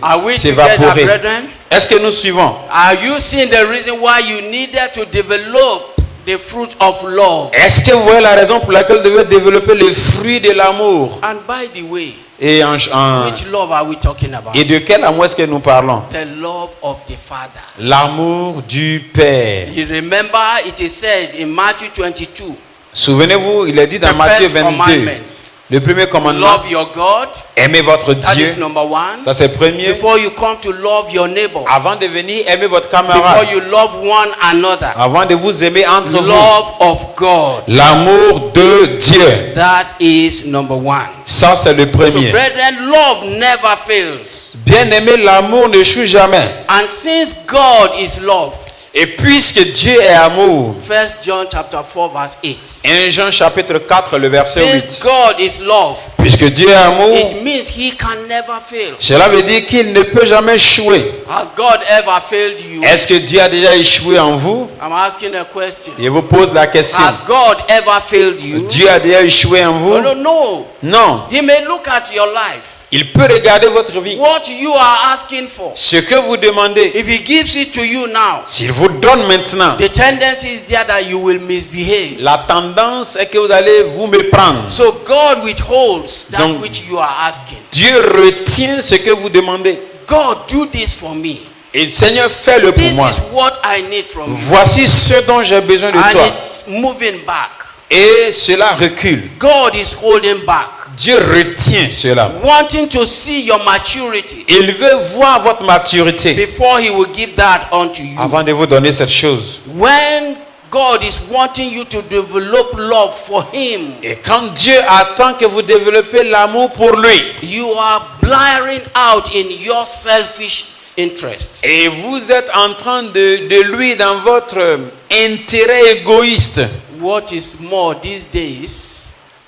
Speaker 2: Are we
Speaker 3: s'évaporer.
Speaker 2: together, brethren?
Speaker 3: Est-ce que nous suivons?
Speaker 2: Are you seeing the reason why you needed to develop the fruit of love?
Speaker 3: Est-ce que vous voyez la raison pour laquelle vous devez développer le fruit de l'amour?
Speaker 2: And by the way,
Speaker 3: Et,
Speaker 2: which love are we talking about?
Speaker 3: et de quel amour est-ce que nous parlons?
Speaker 2: The love of the Father.
Speaker 3: L'amour du Père.
Speaker 2: You remember it is said in Matthew 22,
Speaker 3: Souvenez-vous, il est dit dans
Speaker 2: the
Speaker 3: Matthieu
Speaker 2: first
Speaker 3: 22,
Speaker 2: commandment.
Speaker 3: le premier commandement,
Speaker 2: Love your God.
Speaker 3: aimez votre
Speaker 2: That
Speaker 3: Dieu.
Speaker 2: is number one.
Speaker 3: Ça c'est premier.
Speaker 2: Before you come to love your neighbor.
Speaker 3: Avant de venir, aimez votre
Speaker 2: Before
Speaker 3: camarade.
Speaker 2: you love one another.
Speaker 3: Avant de vous aimer entre vous.
Speaker 2: Love of God.
Speaker 3: L'amour de Dieu.
Speaker 2: That is number one.
Speaker 3: Ça c'est le
Speaker 2: So
Speaker 3: premier.
Speaker 2: brethren, love never fails.
Speaker 3: Bien aimé, l'amour ne choue jamais.
Speaker 2: And since God is love,
Speaker 3: Et puisque Dieu est amour,
Speaker 2: 1 John chapter 4 verse 8.
Speaker 3: 1 Jean chapitre 4 le verset
Speaker 2: Since
Speaker 3: 8.
Speaker 2: God is love,
Speaker 3: Puisque Dieu est amour,
Speaker 2: it means he can never fail.
Speaker 3: cela veut dire qu'il ne peut jamais échouer.
Speaker 2: Has God ever failed you?
Speaker 3: Est-ce que Dieu a déjà échoué en vous?
Speaker 2: I'm asking a question.
Speaker 3: Je vous pose la question.
Speaker 2: Has God ever failed you?
Speaker 3: Dieu a déjà échoué en vous?
Speaker 2: No, no, no.
Speaker 3: Non.
Speaker 2: He may look at your life.
Speaker 3: Il peut regarder votre vie.
Speaker 2: What you are asking for.
Speaker 3: Ce que vous demandez,
Speaker 2: If he gives it to you now,
Speaker 3: s'il vous donne maintenant,
Speaker 2: the tendency is there that you will misbehave.
Speaker 3: la tendance est que vous allez vous méprendre.
Speaker 2: So God withholds that
Speaker 3: Donc,
Speaker 2: which you are asking.
Speaker 3: Dieu retient ce que vous demandez.
Speaker 2: God, do this for me.
Speaker 3: Et le Seigneur, fais-le pour
Speaker 2: This
Speaker 3: moi.
Speaker 2: is what I need from you.
Speaker 3: Voici ce dont j'ai besoin de
Speaker 2: And
Speaker 3: toi.
Speaker 2: it's moving back.
Speaker 3: Et cela recule.
Speaker 2: God is holding back.
Speaker 3: Dieu retient cela.
Speaker 2: Wanting to see your maturity
Speaker 3: Il veut voir votre maturité
Speaker 2: before he will give that unto you.
Speaker 3: avant de vous donner cette chose.
Speaker 2: When God is wanting you to develop love for him,
Speaker 3: Et quand Dieu attend que vous développez l'amour pour lui,
Speaker 2: you are blaring out in your selfish interests.
Speaker 3: et vous êtes en train de lui dans votre intérêt égoïste.
Speaker 2: What is more these days,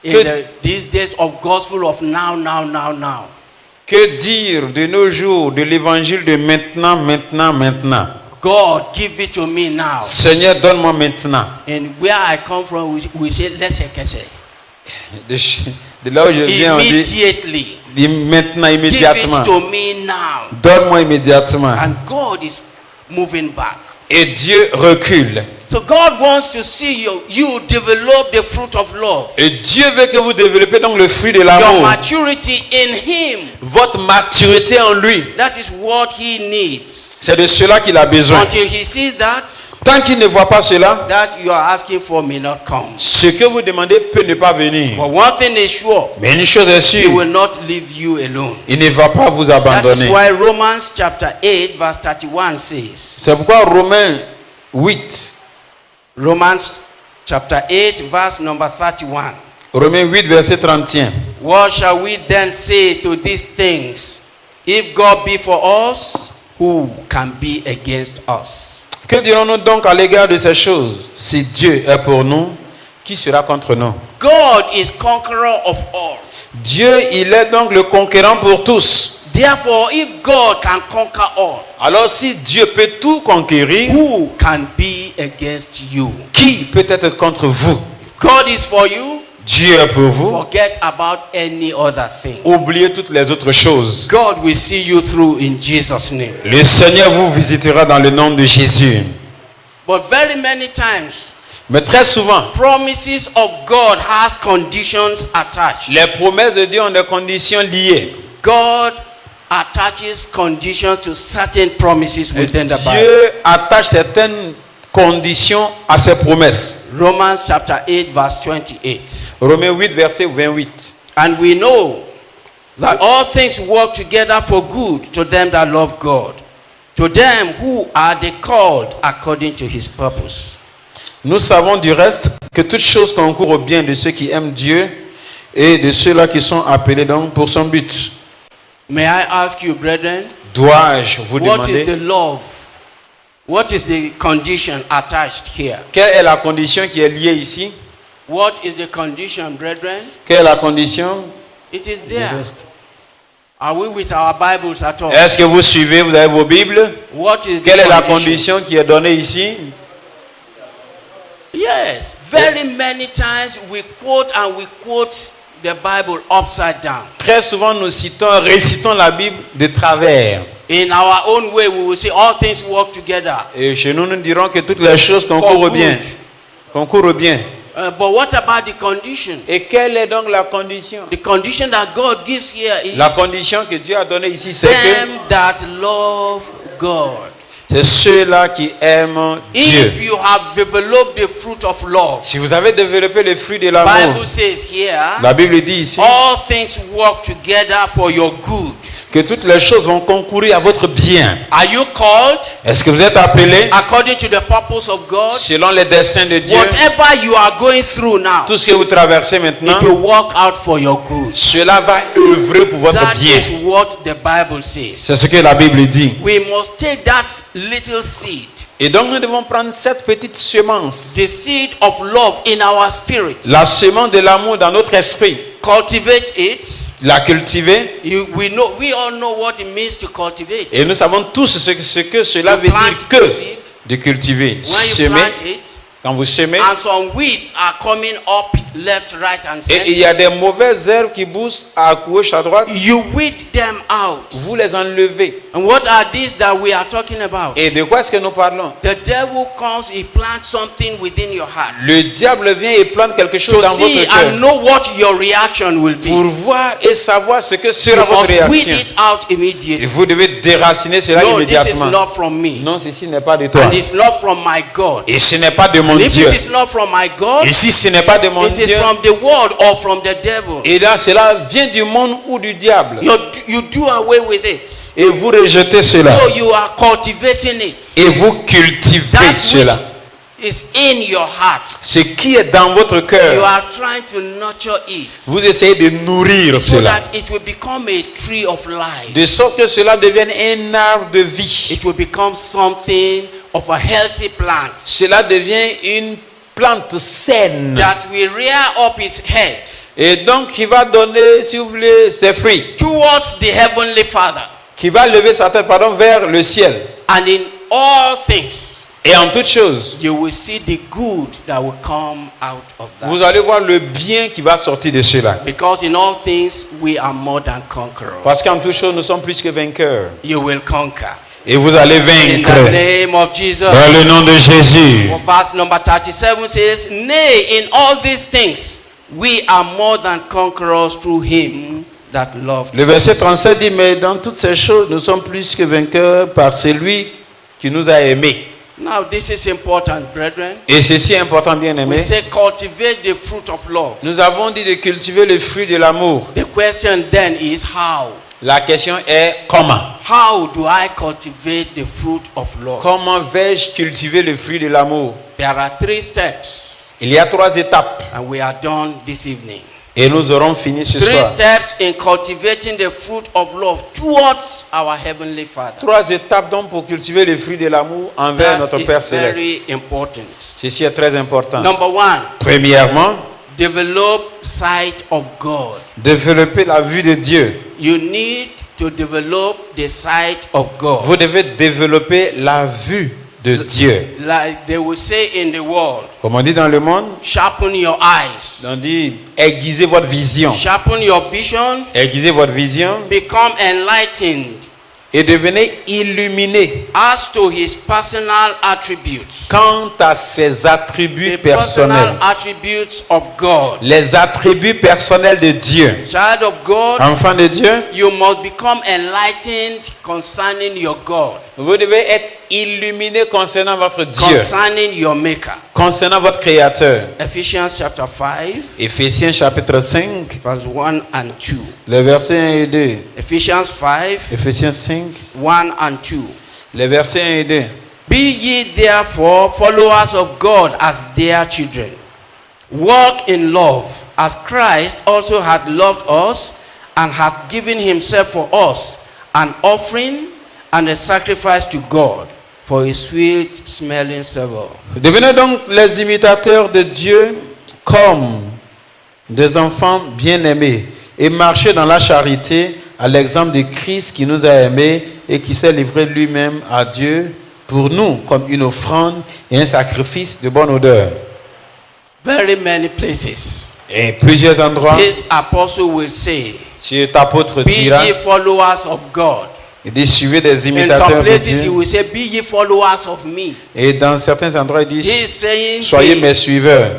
Speaker 2: in
Speaker 3: Que-
Speaker 2: these days of gospel of now, now.
Speaker 3: Que dire de nos jours de l'évangile de maintenant, maintenant, maintenant?
Speaker 2: God, give it to me now.
Speaker 3: Seigneur, donne-moi maintenant.
Speaker 2: And where I come from, we say, let's say,
Speaker 3: De là où je viens, on
Speaker 2: immediately.
Speaker 3: dit maintenant,
Speaker 2: Give it
Speaker 3: immédiatement.
Speaker 2: to me now.
Speaker 3: Donne-moi immédiatement.
Speaker 2: And God is moving back.
Speaker 3: Et Dieu recule.
Speaker 2: So God wants to see you develop the fruit of love.
Speaker 3: Et Dieu veut que vous développez donc le fruit de
Speaker 2: Your
Speaker 3: l'amour.
Speaker 2: maturity in Him.
Speaker 3: Votre maturité en lui.
Speaker 2: That is what He needs.
Speaker 3: C'est de cela qu'il a besoin.
Speaker 2: Until He sees that,
Speaker 3: Tant qu'il ne voit pas cela,
Speaker 2: that you are asking for may not come.
Speaker 3: ce que vous demandez peut ne pas venir.
Speaker 2: But one thing is sure,
Speaker 3: Mais une chose est
Speaker 2: He
Speaker 3: sûre,
Speaker 2: will not leave you alone.
Speaker 3: il ne va pas vous
Speaker 2: That is
Speaker 3: abandonner.
Speaker 2: why Romans chapter 8 verse 31 says.
Speaker 3: C'est pourquoi Romains 8,
Speaker 2: Romans chapter 8 verse number 31.
Speaker 3: Romains 8, verset 31.
Speaker 2: What shall we then say to these things? If God be for us, who can be against us?
Speaker 3: Que dirons-nous donc à l'égard de ces choses? Si Dieu est pour nous, qui sera contre nous?
Speaker 2: God is conqueror of all.
Speaker 3: Dieu, il est donc le conquérant pour tous.
Speaker 2: Therefore, if God can conquer all,
Speaker 3: Alors si Dieu peut tout conquérir,
Speaker 2: who can be against you?
Speaker 3: qui peut être contre vous?
Speaker 2: If God is for you,
Speaker 3: Dieu est pour vous.
Speaker 2: forget about any other thing.
Speaker 3: Oubliez toutes les autres choses.
Speaker 2: God will see you through in Jesus' name.
Speaker 3: Le Seigneur vous visitera dans le nom de Jésus.
Speaker 2: But very many times,
Speaker 3: Mais très souvent,
Speaker 2: promises of God has conditions attached.
Speaker 3: les promesses de Dieu ont des conditions liées.
Speaker 2: God attaches conditions to certain promises within the Bible.
Speaker 3: Dieu attache certaines condition à ses promesses.
Speaker 2: Romans chapter 8 verse 28.
Speaker 3: Romains 8, verset 28.
Speaker 2: And we know that all things work together for good to them that love God, to them who are the called according to his purpose.
Speaker 3: Nous savons du reste que toutes choses concourent au bien de ceux qui aiment Dieu et de ceux-là qui sont appelés donc pour son but.
Speaker 2: May I ask you, brethren,
Speaker 3: Dois-je vous
Speaker 2: what is
Speaker 3: demander
Speaker 2: the love? What is the condition attached here?
Speaker 3: quelle est la condition qui est liée ici?
Speaker 2: What is the condition, brethren?
Speaker 3: Quelle est la condition
Speaker 2: It is
Speaker 3: du
Speaker 2: there.
Speaker 3: reste?
Speaker 2: Are we with our Bibles at all?
Speaker 3: Est-ce que vous suivez, vous avez vos Bibles?
Speaker 2: What is the
Speaker 3: Quelle est la
Speaker 2: condition?
Speaker 3: condition qui est donnée ici?
Speaker 2: Yes, very many times we quote the Bible upside down.
Speaker 3: Très souvent, nous récitons la Bible de travers.
Speaker 2: In our own way, we will say all things work together.
Speaker 3: Et chez nous, nous dirons que toutes les choses concourent
Speaker 2: For
Speaker 3: bien.
Speaker 2: good.
Speaker 3: Concourent bien.
Speaker 2: But what about the condition?
Speaker 3: Et quelle est donc la condition?
Speaker 2: The condition that God gives here is
Speaker 3: La condition que Dieu a donnée ici, c'est
Speaker 2: them
Speaker 3: que
Speaker 2: that love God.
Speaker 3: c'est ceux-là qui aiment
Speaker 2: If
Speaker 3: Dieu.
Speaker 2: you have developed the fruit of love,
Speaker 3: Si vous avez développé le fruit de
Speaker 2: the
Speaker 3: l'amour,
Speaker 2: Bible says here,
Speaker 3: la Bible dit ici
Speaker 2: all things work together for your good.
Speaker 3: que toutes les choses vont concourir à votre bien.
Speaker 2: Are you called
Speaker 3: Est-ce que vous êtes appelés
Speaker 2: according to the purpose of God?
Speaker 3: selon les desseins de Dieu?
Speaker 2: Whatever you are going through now,
Speaker 3: Tout ce que vous traversez maintenant,
Speaker 2: it will work out for your good.
Speaker 3: cela va œuvrer pour votre
Speaker 2: That
Speaker 3: bien.
Speaker 2: is what the Bible says.
Speaker 3: C'est ce que la Bible dit.
Speaker 2: We must take that little seed,
Speaker 3: Et donc nous devons prendre cette petite semence,
Speaker 2: the seed of love in our spirit,
Speaker 3: la semence de l'amour dans notre esprit,
Speaker 2: cultivate it.
Speaker 3: la cultiver.
Speaker 2: We all know what it means to cultivate.
Speaker 3: Et nous savons tous ce que cela
Speaker 2: You
Speaker 3: veut
Speaker 2: plant
Speaker 3: dire
Speaker 2: the
Speaker 3: que
Speaker 2: seed.
Speaker 3: de cultiver.
Speaker 2: When you
Speaker 3: Semer,
Speaker 2: plant it,
Speaker 3: quand vous semez,
Speaker 2: and some weeds are coming up left, right, and
Speaker 3: et il y
Speaker 2: center,
Speaker 3: a des mauvaises herbes qui poussent à gauche, à droite,
Speaker 2: you weed them out.
Speaker 3: vous les enlevez.
Speaker 2: And what are these that we are talking about?
Speaker 3: Et de quoi est-ce que nous parlons?
Speaker 2: The devil comes, he plants something within your heart
Speaker 3: Le diable vient et plante quelque chose
Speaker 2: to
Speaker 3: dans
Speaker 2: see
Speaker 3: votre cœur
Speaker 2: and know what your reaction will
Speaker 3: pour
Speaker 2: be.
Speaker 3: voir et savoir ce que
Speaker 2: You
Speaker 3: sera votre
Speaker 2: must weed
Speaker 3: réaction.
Speaker 2: it out
Speaker 3: Et
Speaker 2: immediately.
Speaker 3: vous devez déraciner cela
Speaker 2: No, this is
Speaker 3: immédiatement.
Speaker 2: not from me.
Speaker 3: Non, ceci n'est pas de toi.
Speaker 2: And it's not from my God.
Speaker 3: Et ce n'est pas de mon
Speaker 2: If
Speaker 3: Dieu.
Speaker 2: it is not from my God,
Speaker 3: Et si ce n'est pas de mon
Speaker 2: it is
Speaker 3: Dieu,
Speaker 2: from the world or from the devil.
Speaker 3: et là cela vient du monde ou du diable.
Speaker 2: You do away with it.
Speaker 3: Et vous rejetez cela.
Speaker 2: So you are cultivating it.
Speaker 3: Et vous cultivez
Speaker 2: That
Speaker 3: cela.
Speaker 2: which is in your heart,
Speaker 3: Ce qui est dans votre
Speaker 2: you
Speaker 3: cœur,
Speaker 2: are trying to nurture it
Speaker 3: vous essayez de nourrir
Speaker 2: so
Speaker 3: cela.
Speaker 2: that it will become a tree of life.
Speaker 3: De sorte que cela devienne un arbre de vie.
Speaker 2: It will become something of a healthy plant
Speaker 3: Cela devient une plante saine.
Speaker 2: that will rear up its head
Speaker 3: Et donc qui va donner, si vous voulez, ses fruits.
Speaker 2: towards the heavenly Father.
Speaker 3: Qui va lever sa tête, vers le ciel.
Speaker 2: And in all things,
Speaker 3: Et en toutes choses,
Speaker 2: you will see the good that will come out of
Speaker 3: vous
Speaker 2: that.
Speaker 3: allez voir le bien qui va sortir de cela.
Speaker 2: Because in all things, we are more than conquerors.
Speaker 3: Parce qu'en toutes choses, nous sommes plus que vainqueurs.
Speaker 2: You will conquer.
Speaker 3: Et vous allez
Speaker 2: In the
Speaker 3: vaincre.
Speaker 2: name of Jesus.
Speaker 3: Dans le nom de Jésus.
Speaker 2: Verse number 37 says, Nay, in all these things, we are more than conquerors through him that loved
Speaker 3: Le verset
Speaker 2: us.
Speaker 3: 37 dit, mais dans toutes ces choses, nous sommes plus que vainqueurs par celui qui nous a aimés.
Speaker 2: Now, this is important, brethren.
Speaker 3: Et ceci est important, bien aimé.
Speaker 2: We say cultivate the fruit of love.
Speaker 3: Nous avons dit de cultiver le fruit de l'amour.
Speaker 2: The question then is how?
Speaker 3: La question est comment?
Speaker 2: How do I cultivate the fruit of love?
Speaker 3: Comment vais-je cultiver le fruit de l'amour?
Speaker 2: There are 3 steps,
Speaker 3: Il y a 3 étapes.
Speaker 2: and we are done this evening.
Speaker 3: Et nous aurons fini ce
Speaker 2: 3
Speaker 3: soir.
Speaker 2: steps in cultivating the fruit of love towards our Heavenly Father.
Speaker 3: 3 étapes donc pour cultiver le fruit de l'amour envers
Speaker 2: That
Speaker 3: notre
Speaker 2: is
Speaker 3: Père Céleste.
Speaker 2: very important.
Speaker 3: Ceci est très important.
Speaker 2: Number 1,
Speaker 3: Premièrement,
Speaker 2: develop sight of God.
Speaker 3: développer la vue de Dieu.
Speaker 2: You need to develop the sight of God.
Speaker 3: Vous devez développer la vue de Dieu.
Speaker 2: Like they will say in the world,
Speaker 3: Comme on dit dans le monde,
Speaker 2: sharpen your eyes.
Speaker 3: on dit aiguisez votre vision.
Speaker 2: Sharpen your vision.
Speaker 3: Aiguisez votre vision.
Speaker 2: Become enlightened
Speaker 3: et devenez illuminés
Speaker 2: as to his personal attributes.
Speaker 3: quant à ses attributs
Speaker 2: The personal
Speaker 3: personnels.
Speaker 2: attributes of God.
Speaker 3: Les attributs personnels de Dieu.
Speaker 2: Child of God,
Speaker 3: Enfant de Dieu,
Speaker 2: you must become enlightened concerning your God,
Speaker 3: vous devez être illuminé concernant votre Dieu,
Speaker 2: concerning your Maker.
Speaker 3: concernant votre Créateur.
Speaker 2: Ephesians chapter 5,
Speaker 3: Éphésiens chapitre 5,
Speaker 2: verse 1 and 2.
Speaker 3: les versets 1 et 2.
Speaker 2: Ephesians 5,
Speaker 3: Éphésiens 5,
Speaker 2: 1 and 2.
Speaker 3: les versets 1 et 2.
Speaker 2: Be ye therefore followers of God as dear children. Walk in love, as Christ also hath loved us and hath given himself for us, an offering and a sacrifice to God for a sweet smelling savour.
Speaker 3: Devenez donc les imitateurs de Dieu comme des enfants bien-aimés et marchez dans la charité à l'exemple de Christ qui nous a aimés et qui s'est livré lui-même à Dieu pour nous comme une offrande et un sacrifice de bonne odeur.
Speaker 2: Very many places.
Speaker 3: Et plusieurs endroits,
Speaker 2: This apostle will say,
Speaker 3: cet apôtre
Speaker 2: be
Speaker 3: dira,
Speaker 2: ye followers of God.
Speaker 3: il dit suivez des
Speaker 2: In some
Speaker 3: imitateurs de
Speaker 2: places he
Speaker 3: Dieu.
Speaker 2: will say, be ye followers of me.
Speaker 3: Et dans certains endroits, il
Speaker 2: He
Speaker 3: dit
Speaker 2: is saying,
Speaker 3: soyez mes suiveurs.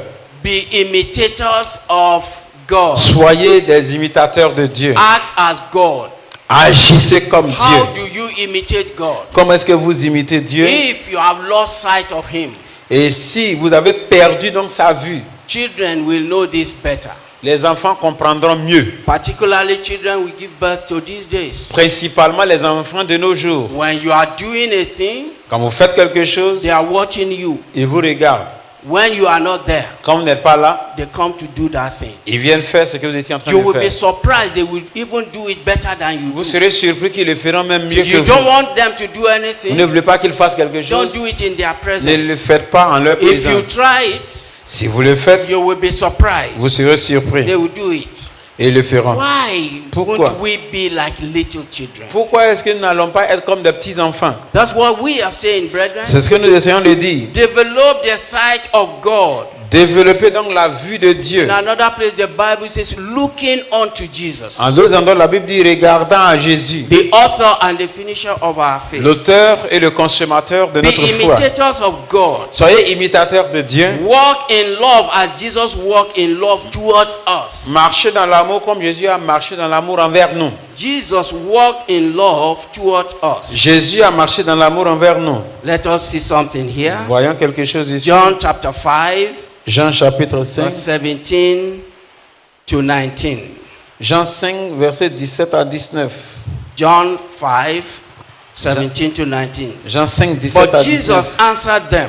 Speaker 2: be imitators of God.
Speaker 3: Soyez des imitateurs de Dieu.
Speaker 2: Act as God.
Speaker 3: Agissez comme
Speaker 2: How
Speaker 3: Dieu.
Speaker 2: do you imitate God?
Speaker 3: Comment est-ce que vous imitez Dieu?
Speaker 2: If you have lost sight of him,
Speaker 3: Et si vous avez perdu donc sa vue,
Speaker 2: children will know this better.
Speaker 3: les enfants comprendront mieux.
Speaker 2: Particularly children will give birth to these days.
Speaker 3: Principalement les enfants de nos jours.
Speaker 2: When you are doing a thing,
Speaker 3: Quand vous faites quelque chose,
Speaker 2: they are watching you.
Speaker 3: ils vous regardent.
Speaker 2: When you are not there,
Speaker 3: Quand vous n'êtes pas là,
Speaker 2: they come to do that thing.
Speaker 3: ils viennent faire ce que vous étiez en train
Speaker 2: You
Speaker 3: de
Speaker 2: will be
Speaker 3: faire.
Speaker 2: surprised. They will even do it better than you
Speaker 3: Vous
Speaker 2: do.
Speaker 3: serez surpris qu'ils le feront même mieux que
Speaker 2: You
Speaker 3: vous.
Speaker 2: don't want them to do
Speaker 3: Vous ne
Speaker 2: anything.
Speaker 3: voulez pas qu'ils fassent quelque
Speaker 2: Don't
Speaker 3: chose,
Speaker 2: do it in their
Speaker 3: ne le
Speaker 2: presence.
Speaker 3: faites pas en leur
Speaker 2: If you
Speaker 3: présence.
Speaker 2: try it,
Speaker 3: Si vous le faites,
Speaker 2: you will be surprised.
Speaker 3: vous serez surpris
Speaker 2: They will do it.
Speaker 3: et ils le feront.
Speaker 2: Why
Speaker 3: Pourquoi?
Speaker 2: won't we be like little children?
Speaker 3: Pourquoi est-ce que nous n'allons pas être comme des petits enfants?
Speaker 2: That's what we are saying, brethren.
Speaker 3: C'est ce que nous essayons de dire.
Speaker 2: Develop the sight of God.
Speaker 3: Développer donc la vue de Dieu.
Speaker 2: In another place, the Bible says, looking unto Jesus,
Speaker 3: En d'autres endroits, la Bible dit regardant à Jésus,
Speaker 2: the author and the finisher of our faith.
Speaker 3: l'auteur et le consommateur de
Speaker 2: Be
Speaker 3: notre foi.
Speaker 2: imitators of God.
Speaker 3: Soyez imitateurs de Dieu.
Speaker 2: Walk in love as Jesus walked in love towards us.
Speaker 3: Marchez dans l'amour comme Jésus a marché dans l'amour envers nous.
Speaker 2: Jesus walked in love towards us.
Speaker 3: Jésus a marché dans l'amour envers nous.
Speaker 2: Let us see something here.
Speaker 3: Voyons quelque chose ici.
Speaker 2: John chapter 5,
Speaker 3: Jean chapitre 5.
Speaker 2: verse 17 to 19.
Speaker 3: Jean 5, versets 17 à 19.
Speaker 2: John 5, 17 to 19.
Speaker 3: Jean 5, 17
Speaker 2: But
Speaker 3: à
Speaker 2: Jesus
Speaker 3: 19.
Speaker 2: answered them,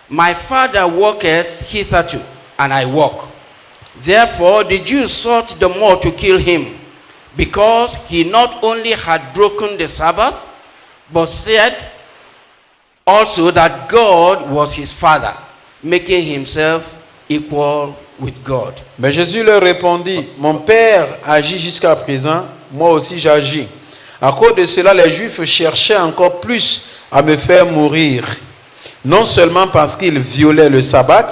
Speaker 2: My Father walketh hitherto, and I walk. Therefore the Jews sought the more to kill him, because he not only had broken the Sabbath, but said also that God was his Father, making himself equal with God.
Speaker 3: Mais Jésus leur répondit, mon Père agit jusqu'à présent, moi aussi j'agis. À cause de cela, les Juifs cherchaient encore plus à me faire mourir. Non seulement parce qu'ils violaient le sabbat,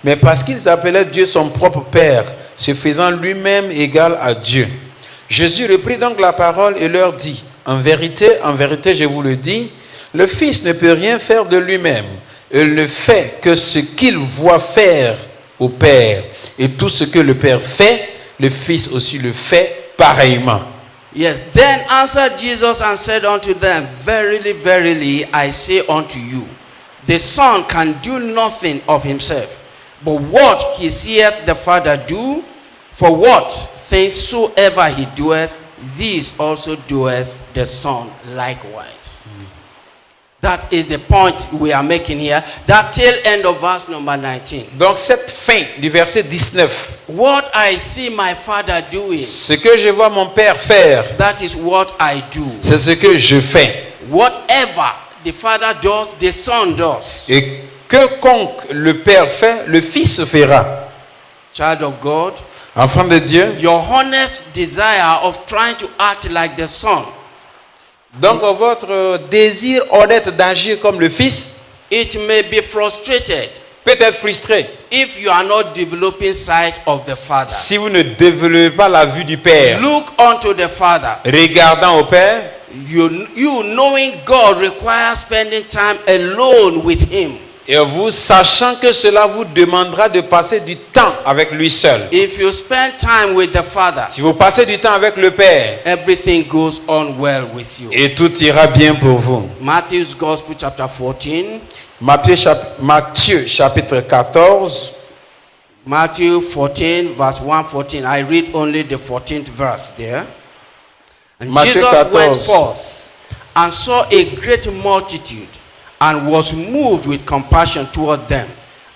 Speaker 3: mais parce qu'ils appelaient Dieu son propre Père, se faisant lui-même égal à Dieu. Jésus reprit donc la parole et leur dit, en vérité, je vous le dis, le Fils ne peut rien faire de lui-même. Il ne fait que ce qu'il voit faire au Père. Et tout ce que le Père fait, le Fils aussi le fait pareillement.
Speaker 2: Yes, then answered Jesus and said unto them, Verily, verily, I say unto you, the Son can do nothing of himself, but what he seeth the Father do, for what things soever he doeth, these also doeth the Son likewise. That is the point we are making here. That tail end of verse number 19.
Speaker 3: Donc cette fin du verset 19,
Speaker 2: What I see my Father doing,
Speaker 3: ce que je vois mon Père faire,
Speaker 2: that is what I do.
Speaker 3: c'est ce que je fais.
Speaker 2: Whatever the Father does, the Son does.
Speaker 3: Et quiconque le Père fait, le Fils fera.
Speaker 2: Child of God,
Speaker 3: Enfant de Dieu,
Speaker 2: your honest desire of trying to act like the Son,
Speaker 3: donc votre désir honnête d'agir comme le Fils
Speaker 2: it may be frustrated
Speaker 3: peut être frustré
Speaker 2: if you are not developing sight of the Father.
Speaker 3: si vous ne développez pas la vue du Père.
Speaker 2: Look unto the Father.
Speaker 3: Regardant au Père,
Speaker 2: You knowing God requires spending time alone with Him.
Speaker 3: Et vous sachant que cela vous demandera de passer du temps avec lui seul.
Speaker 2: If you spend time with the Father,
Speaker 3: Si vous passez du temps avec le Père,
Speaker 2: everything goes on well with you.
Speaker 3: et tout ira bien pour vous.
Speaker 2: Matthew's Gospel chapter 14.
Speaker 3: Matthieu chapitre 14.
Speaker 2: Matthew 14 verse 114. I read only the 14th verse there. And
Speaker 3: Matthew
Speaker 2: Jesus
Speaker 3: 14.
Speaker 2: went forth and saw a great multitude and was moved with compassion toward them,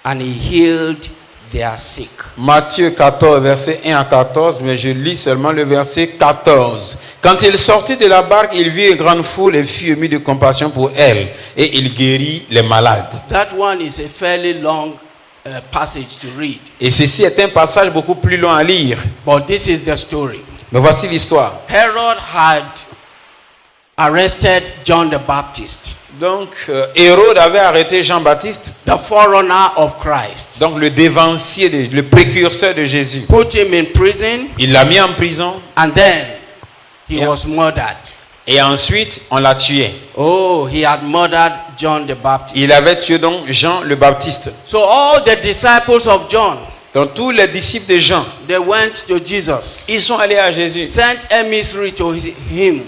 Speaker 2: and he healed their sick.
Speaker 3: Matthieu 14, verset 1 à 14, mais je lis seulement le verset 14. Quand il sortit de la barque, il vit une grande foule et fut ému de compassion pour elle, et il guérit les malades.
Speaker 2: That one is a fairly long passage to read,
Speaker 3: Et ceci est un passage beaucoup plus long à lire.
Speaker 2: but this is the story.
Speaker 3: Mais voici l'histoire.
Speaker 2: Herod had arrested John the Baptist,
Speaker 3: Donc, Hérode avait arrêté Jean-Baptiste,
Speaker 2: the forerunner of Christ,
Speaker 3: donc le dévancier, le précurseur de Jésus.
Speaker 2: put him in prison,
Speaker 3: Il l'a mis en prison,
Speaker 2: and then he
Speaker 3: Yeah.
Speaker 2: was murdered.
Speaker 3: et ensuite on l'a tué.
Speaker 2: Oh, he had murdered John the Baptist.
Speaker 3: Il avait tué donc Jean le Baptiste.
Speaker 2: So all the disciples of John,
Speaker 3: Donc tous les disciples de Jean,
Speaker 2: they went to Jesus,
Speaker 3: ils sont allés à Jésus.
Speaker 2: sent emissary to him.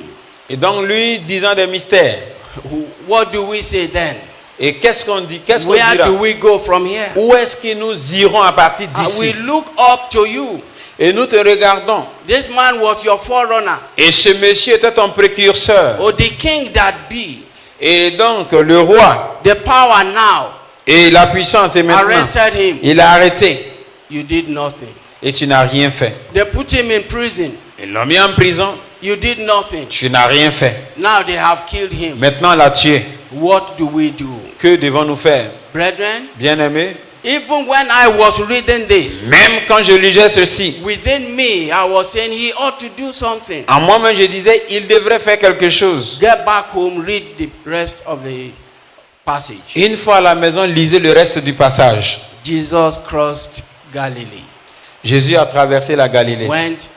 Speaker 3: Et donc lui disant des mystères.
Speaker 2: What do we say then?
Speaker 3: Et qu'est-ce qu'on dit? Qu'est-ce qu'on
Speaker 2: Where
Speaker 3: dira?
Speaker 2: do we go from here?
Speaker 3: Où est-ce que nous irons à partir
Speaker 2: We
Speaker 3: d'ici?
Speaker 2: look up to you.
Speaker 3: Et nous te regardons.
Speaker 2: This man was your forerunner,
Speaker 3: Et ce monsieur était ton précurseur.
Speaker 2: or the king that be.
Speaker 3: Et donc le roi
Speaker 2: The power now
Speaker 3: et la puissance est maintenant.
Speaker 2: arrested him.
Speaker 3: Il a arrêté.
Speaker 2: You did nothing.
Speaker 3: Et tu n'as rien fait.
Speaker 2: They put him in prison.
Speaker 3: Ils l'ont mis en prison.
Speaker 2: You did nothing.
Speaker 3: Tu n'as rien fait.
Speaker 2: Now they have killed him.
Speaker 3: Maintenant on l'a tué.
Speaker 2: What do we do?
Speaker 3: Que devons-nous faire?
Speaker 2: Brethren,
Speaker 3: Bien-aimés,
Speaker 2: even when I was reading this,
Speaker 3: même quand je lisais ceci,
Speaker 2: within me, I was saying he ought to do something.
Speaker 3: en moi-même je disais, il devrait faire quelque chose.
Speaker 2: Get back home, read the rest of the passage.
Speaker 3: Une fois à la maison, lisez le reste du passage.
Speaker 2: Jesus crossed Galilee,
Speaker 3: Jésus a traversé la Galilée.
Speaker 2: went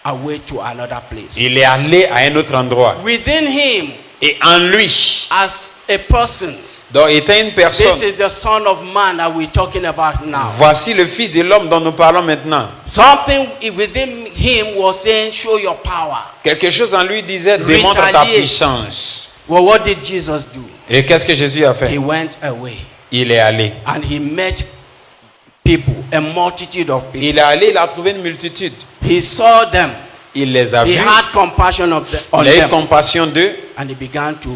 Speaker 2: away to another place.
Speaker 3: Il est allé à un autre endroit.
Speaker 2: Within him,
Speaker 3: Et en lui,
Speaker 2: as a person,
Speaker 3: donc était une
Speaker 2: this
Speaker 3: personne.
Speaker 2: is the Son of Man that we're talking about now.
Speaker 3: Voici le Fils de l'homme dont nous parlons maintenant.
Speaker 2: Something within him was saying, show your power.
Speaker 3: Quelque chose en lui disait, démontre ta
Speaker 2: Retaliate.
Speaker 3: puissance.
Speaker 2: Well, what did Jesus do?
Speaker 3: Et qu'est-ce que Jésus a
Speaker 2: He
Speaker 3: fait?
Speaker 2: went away
Speaker 3: Il est allé.
Speaker 2: and he met people, a multitude of people.
Speaker 3: Il est allé, il a trouvé une multitude.
Speaker 2: He saw them.
Speaker 3: Il les a
Speaker 2: He
Speaker 3: vus.
Speaker 2: had compassion on
Speaker 3: Il a eu
Speaker 2: them,
Speaker 3: compassion d'eux.
Speaker 2: and he began to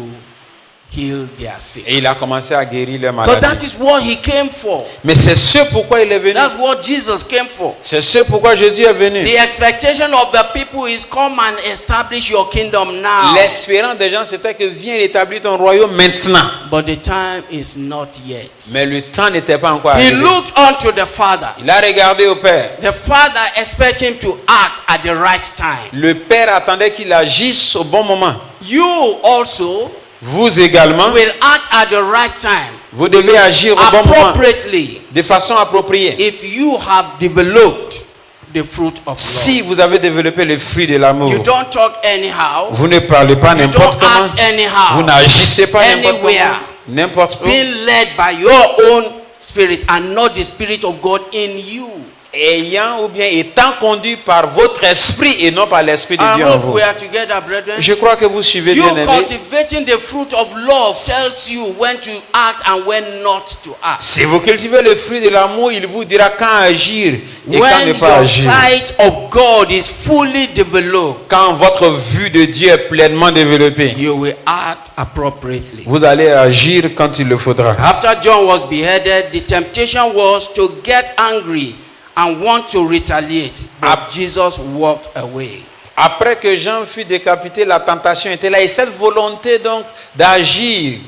Speaker 2: heal their sick.
Speaker 3: Et il a commencé à guérir les
Speaker 2: Because that
Speaker 3: maladies.
Speaker 2: is what he came for.
Speaker 3: Mais c'est ce pourquoi il est venu.
Speaker 2: That's what Jesus came for.
Speaker 3: C'est ce pourquoi Jésus est venu.
Speaker 2: The expectation of the people is come and establish your kingdom now.
Speaker 3: L'espérance des gens, c'était que viens établir ton royaume maintenant.
Speaker 2: But the time is not yet.
Speaker 3: Mais le temps n'était pas encore
Speaker 2: He
Speaker 3: arrivé.
Speaker 2: looked unto the Father.
Speaker 3: Il a regardé au Père.
Speaker 2: The Father expects him to act at the right time.
Speaker 3: Le Père attendait qu'il agisse au bon moment.
Speaker 2: You also
Speaker 3: Vous également,
Speaker 2: will act at the right time,
Speaker 3: vous devez agir au bon moment,
Speaker 2: appropriately,
Speaker 3: de façon appropriée.
Speaker 2: if you have developed the fruit of
Speaker 3: Si vous avez développé le fruit de
Speaker 2: love.
Speaker 3: l'amour,
Speaker 2: You don't talk anyhow.
Speaker 3: vous ne parlez pas
Speaker 2: You
Speaker 3: n'importe
Speaker 2: don't
Speaker 3: comment,
Speaker 2: act anyhow.
Speaker 3: vous n'agissez pas n'importe
Speaker 2: Anywhere.
Speaker 3: comment, n'importe où,
Speaker 2: Being led by your own spirit and not the spirit of God in you.
Speaker 3: ayant ou bien étant conduit par votre esprit et non par l'esprit de
Speaker 2: I
Speaker 3: Dieu en
Speaker 2: hope
Speaker 3: vous.
Speaker 2: we are together, brethren.
Speaker 3: Je crois que vous suivez
Speaker 2: You
Speaker 3: bien aimé.
Speaker 2: cultivating the fruit of love tells you when to act and when not to act.
Speaker 3: Si vous cultivez le fruit de l'amour, il vous dira quand agir et quand
Speaker 2: When
Speaker 3: ne pas
Speaker 2: your
Speaker 3: agir.
Speaker 2: sight of God is fully developed,
Speaker 3: Quand votre vue de Dieu est pleinement développée,
Speaker 2: you will act appropriately.
Speaker 3: vous allez agir quand il le faudra.
Speaker 2: After John was beheaded, the temptation was to get angry and want to retaliate. But Jesus walked away.
Speaker 3: Après que Jean fut décapité, la tentation était là. Et cette volonté donc d'agir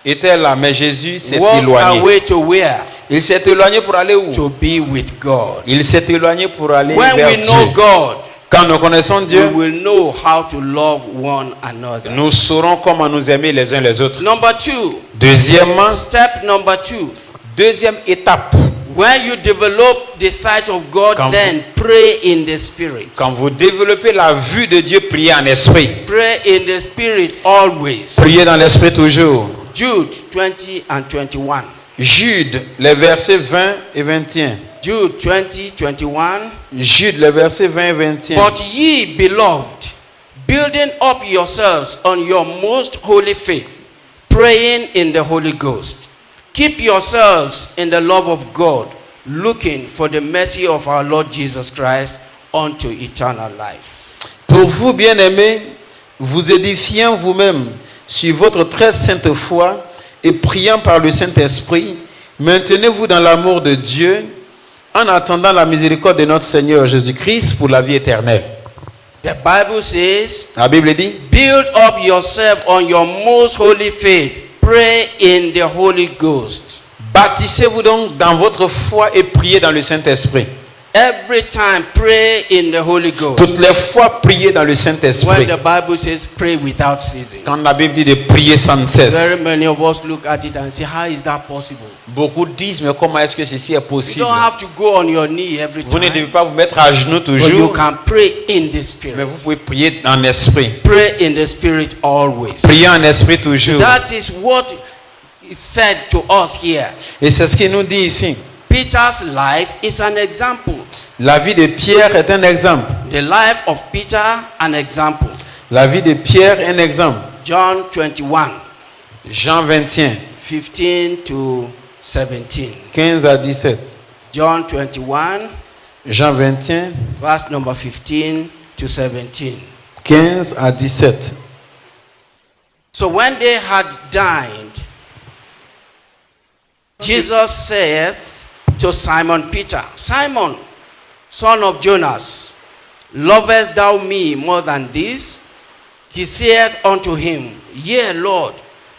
Speaker 3: était là. Mais Jésus s'est
Speaker 2: Walked
Speaker 3: éloigné.
Speaker 2: away to where?
Speaker 3: Il s'est éloigné pour aller où?
Speaker 2: To be with God.
Speaker 3: Il s'est éloigné pour aller
Speaker 2: When
Speaker 3: vers
Speaker 2: we know
Speaker 3: Dieu.
Speaker 2: God,
Speaker 3: Quand nous connaissons
Speaker 2: we
Speaker 3: Dieu,
Speaker 2: will know how to love one another.
Speaker 3: nous saurons comment nous aimer les uns les autres.
Speaker 2: Number two,
Speaker 3: Deuxièmement,
Speaker 2: step number two.
Speaker 3: deuxième étape.
Speaker 2: When you develop the sight of God,
Speaker 3: Quand
Speaker 2: then pray in the spirit.
Speaker 3: Quand vous développez la vue de Dieu, priez en esprit.
Speaker 2: Pray in the spirit always.
Speaker 3: Priez dans l'esprit toujours.
Speaker 2: Jude 20 and 21.
Speaker 3: Jude, les versets 20 et 21.
Speaker 2: Jude 20, 21.
Speaker 3: Jude, les versets 20 et 21.
Speaker 2: But ye, beloved, building up yourselves on your most holy faith, praying in the Holy Ghost. Keep yourselves in the love of God, looking for the mercy of our Lord Jesus Christ unto eternal life.
Speaker 3: Pour vous, bien-aimés, vous édifiant vous-même sur votre très sainte foi et priant par le Saint-Esprit, maintenez-vous dans l'amour de Dieu en attendant la miséricorde de notre Seigneur Jésus-Christ pour la vie éternelle.
Speaker 2: The Bible says,
Speaker 3: La Bible dit,
Speaker 2: build up yourself on your most holy faith. Pray in the Holy Ghost.
Speaker 3: bâtissez-vous donc dans votre foi et priez dans le Saint-Esprit.
Speaker 2: Every time, pray in the Holy Ghost.
Speaker 3: Toutes les fois, priez dans le
Speaker 2: When
Speaker 3: Saint-Esprit.
Speaker 2: the Bible says pray without ceasing.
Speaker 3: Quand la Bible dit de prier sans cesse,
Speaker 2: Very many of us look at it and say, how is that possible?
Speaker 3: beaucoup disent, mais comment est-ce que ceci est
Speaker 2: You
Speaker 3: possible?
Speaker 2: don't have to go on your knee every
Speaker 3: Vous ne devez
Speaker 2: time.
Speaker 3: pas vous mettre à genoux
Speaker 2: But you
Speaker 3: toujours,
Speaker 2: can pray in the
Speaker 3: mais
Speaker 2: Spirit.
Speaker 3: vous pouvez prier en esprit.
Speaker 2: Pray in the Spirit always.
Speaker 3: Priez en esprit toujours.
Speaker 2: That is what is said to us here.
Speaker 3: Et c'est ce qu'il nous dit ici.
Speaker 2: Peter's life is an example.
Speaker 3: La vie de Pierre est un exemple.
Speaker 2: The life of Peter, an example.
Speaker 3: La vie de Pierre est un exemple.
Speaker 2: John 21,
Speaker 3: Jean 21,
Speaker 2: 15 to 17.
Speaker 3: 15 à 17.
Speaker 2: John 21,
Speaker 3: Jean 21,
Speaker 2: verse number 15 to 17.
Speaker 3: 15 à 17.
Speaker 2: So when they had dined, Jesus saith to Simon Peter, Simon, son of Jonas, lovest thou me more than this? He saith unto him, Yea, Lord,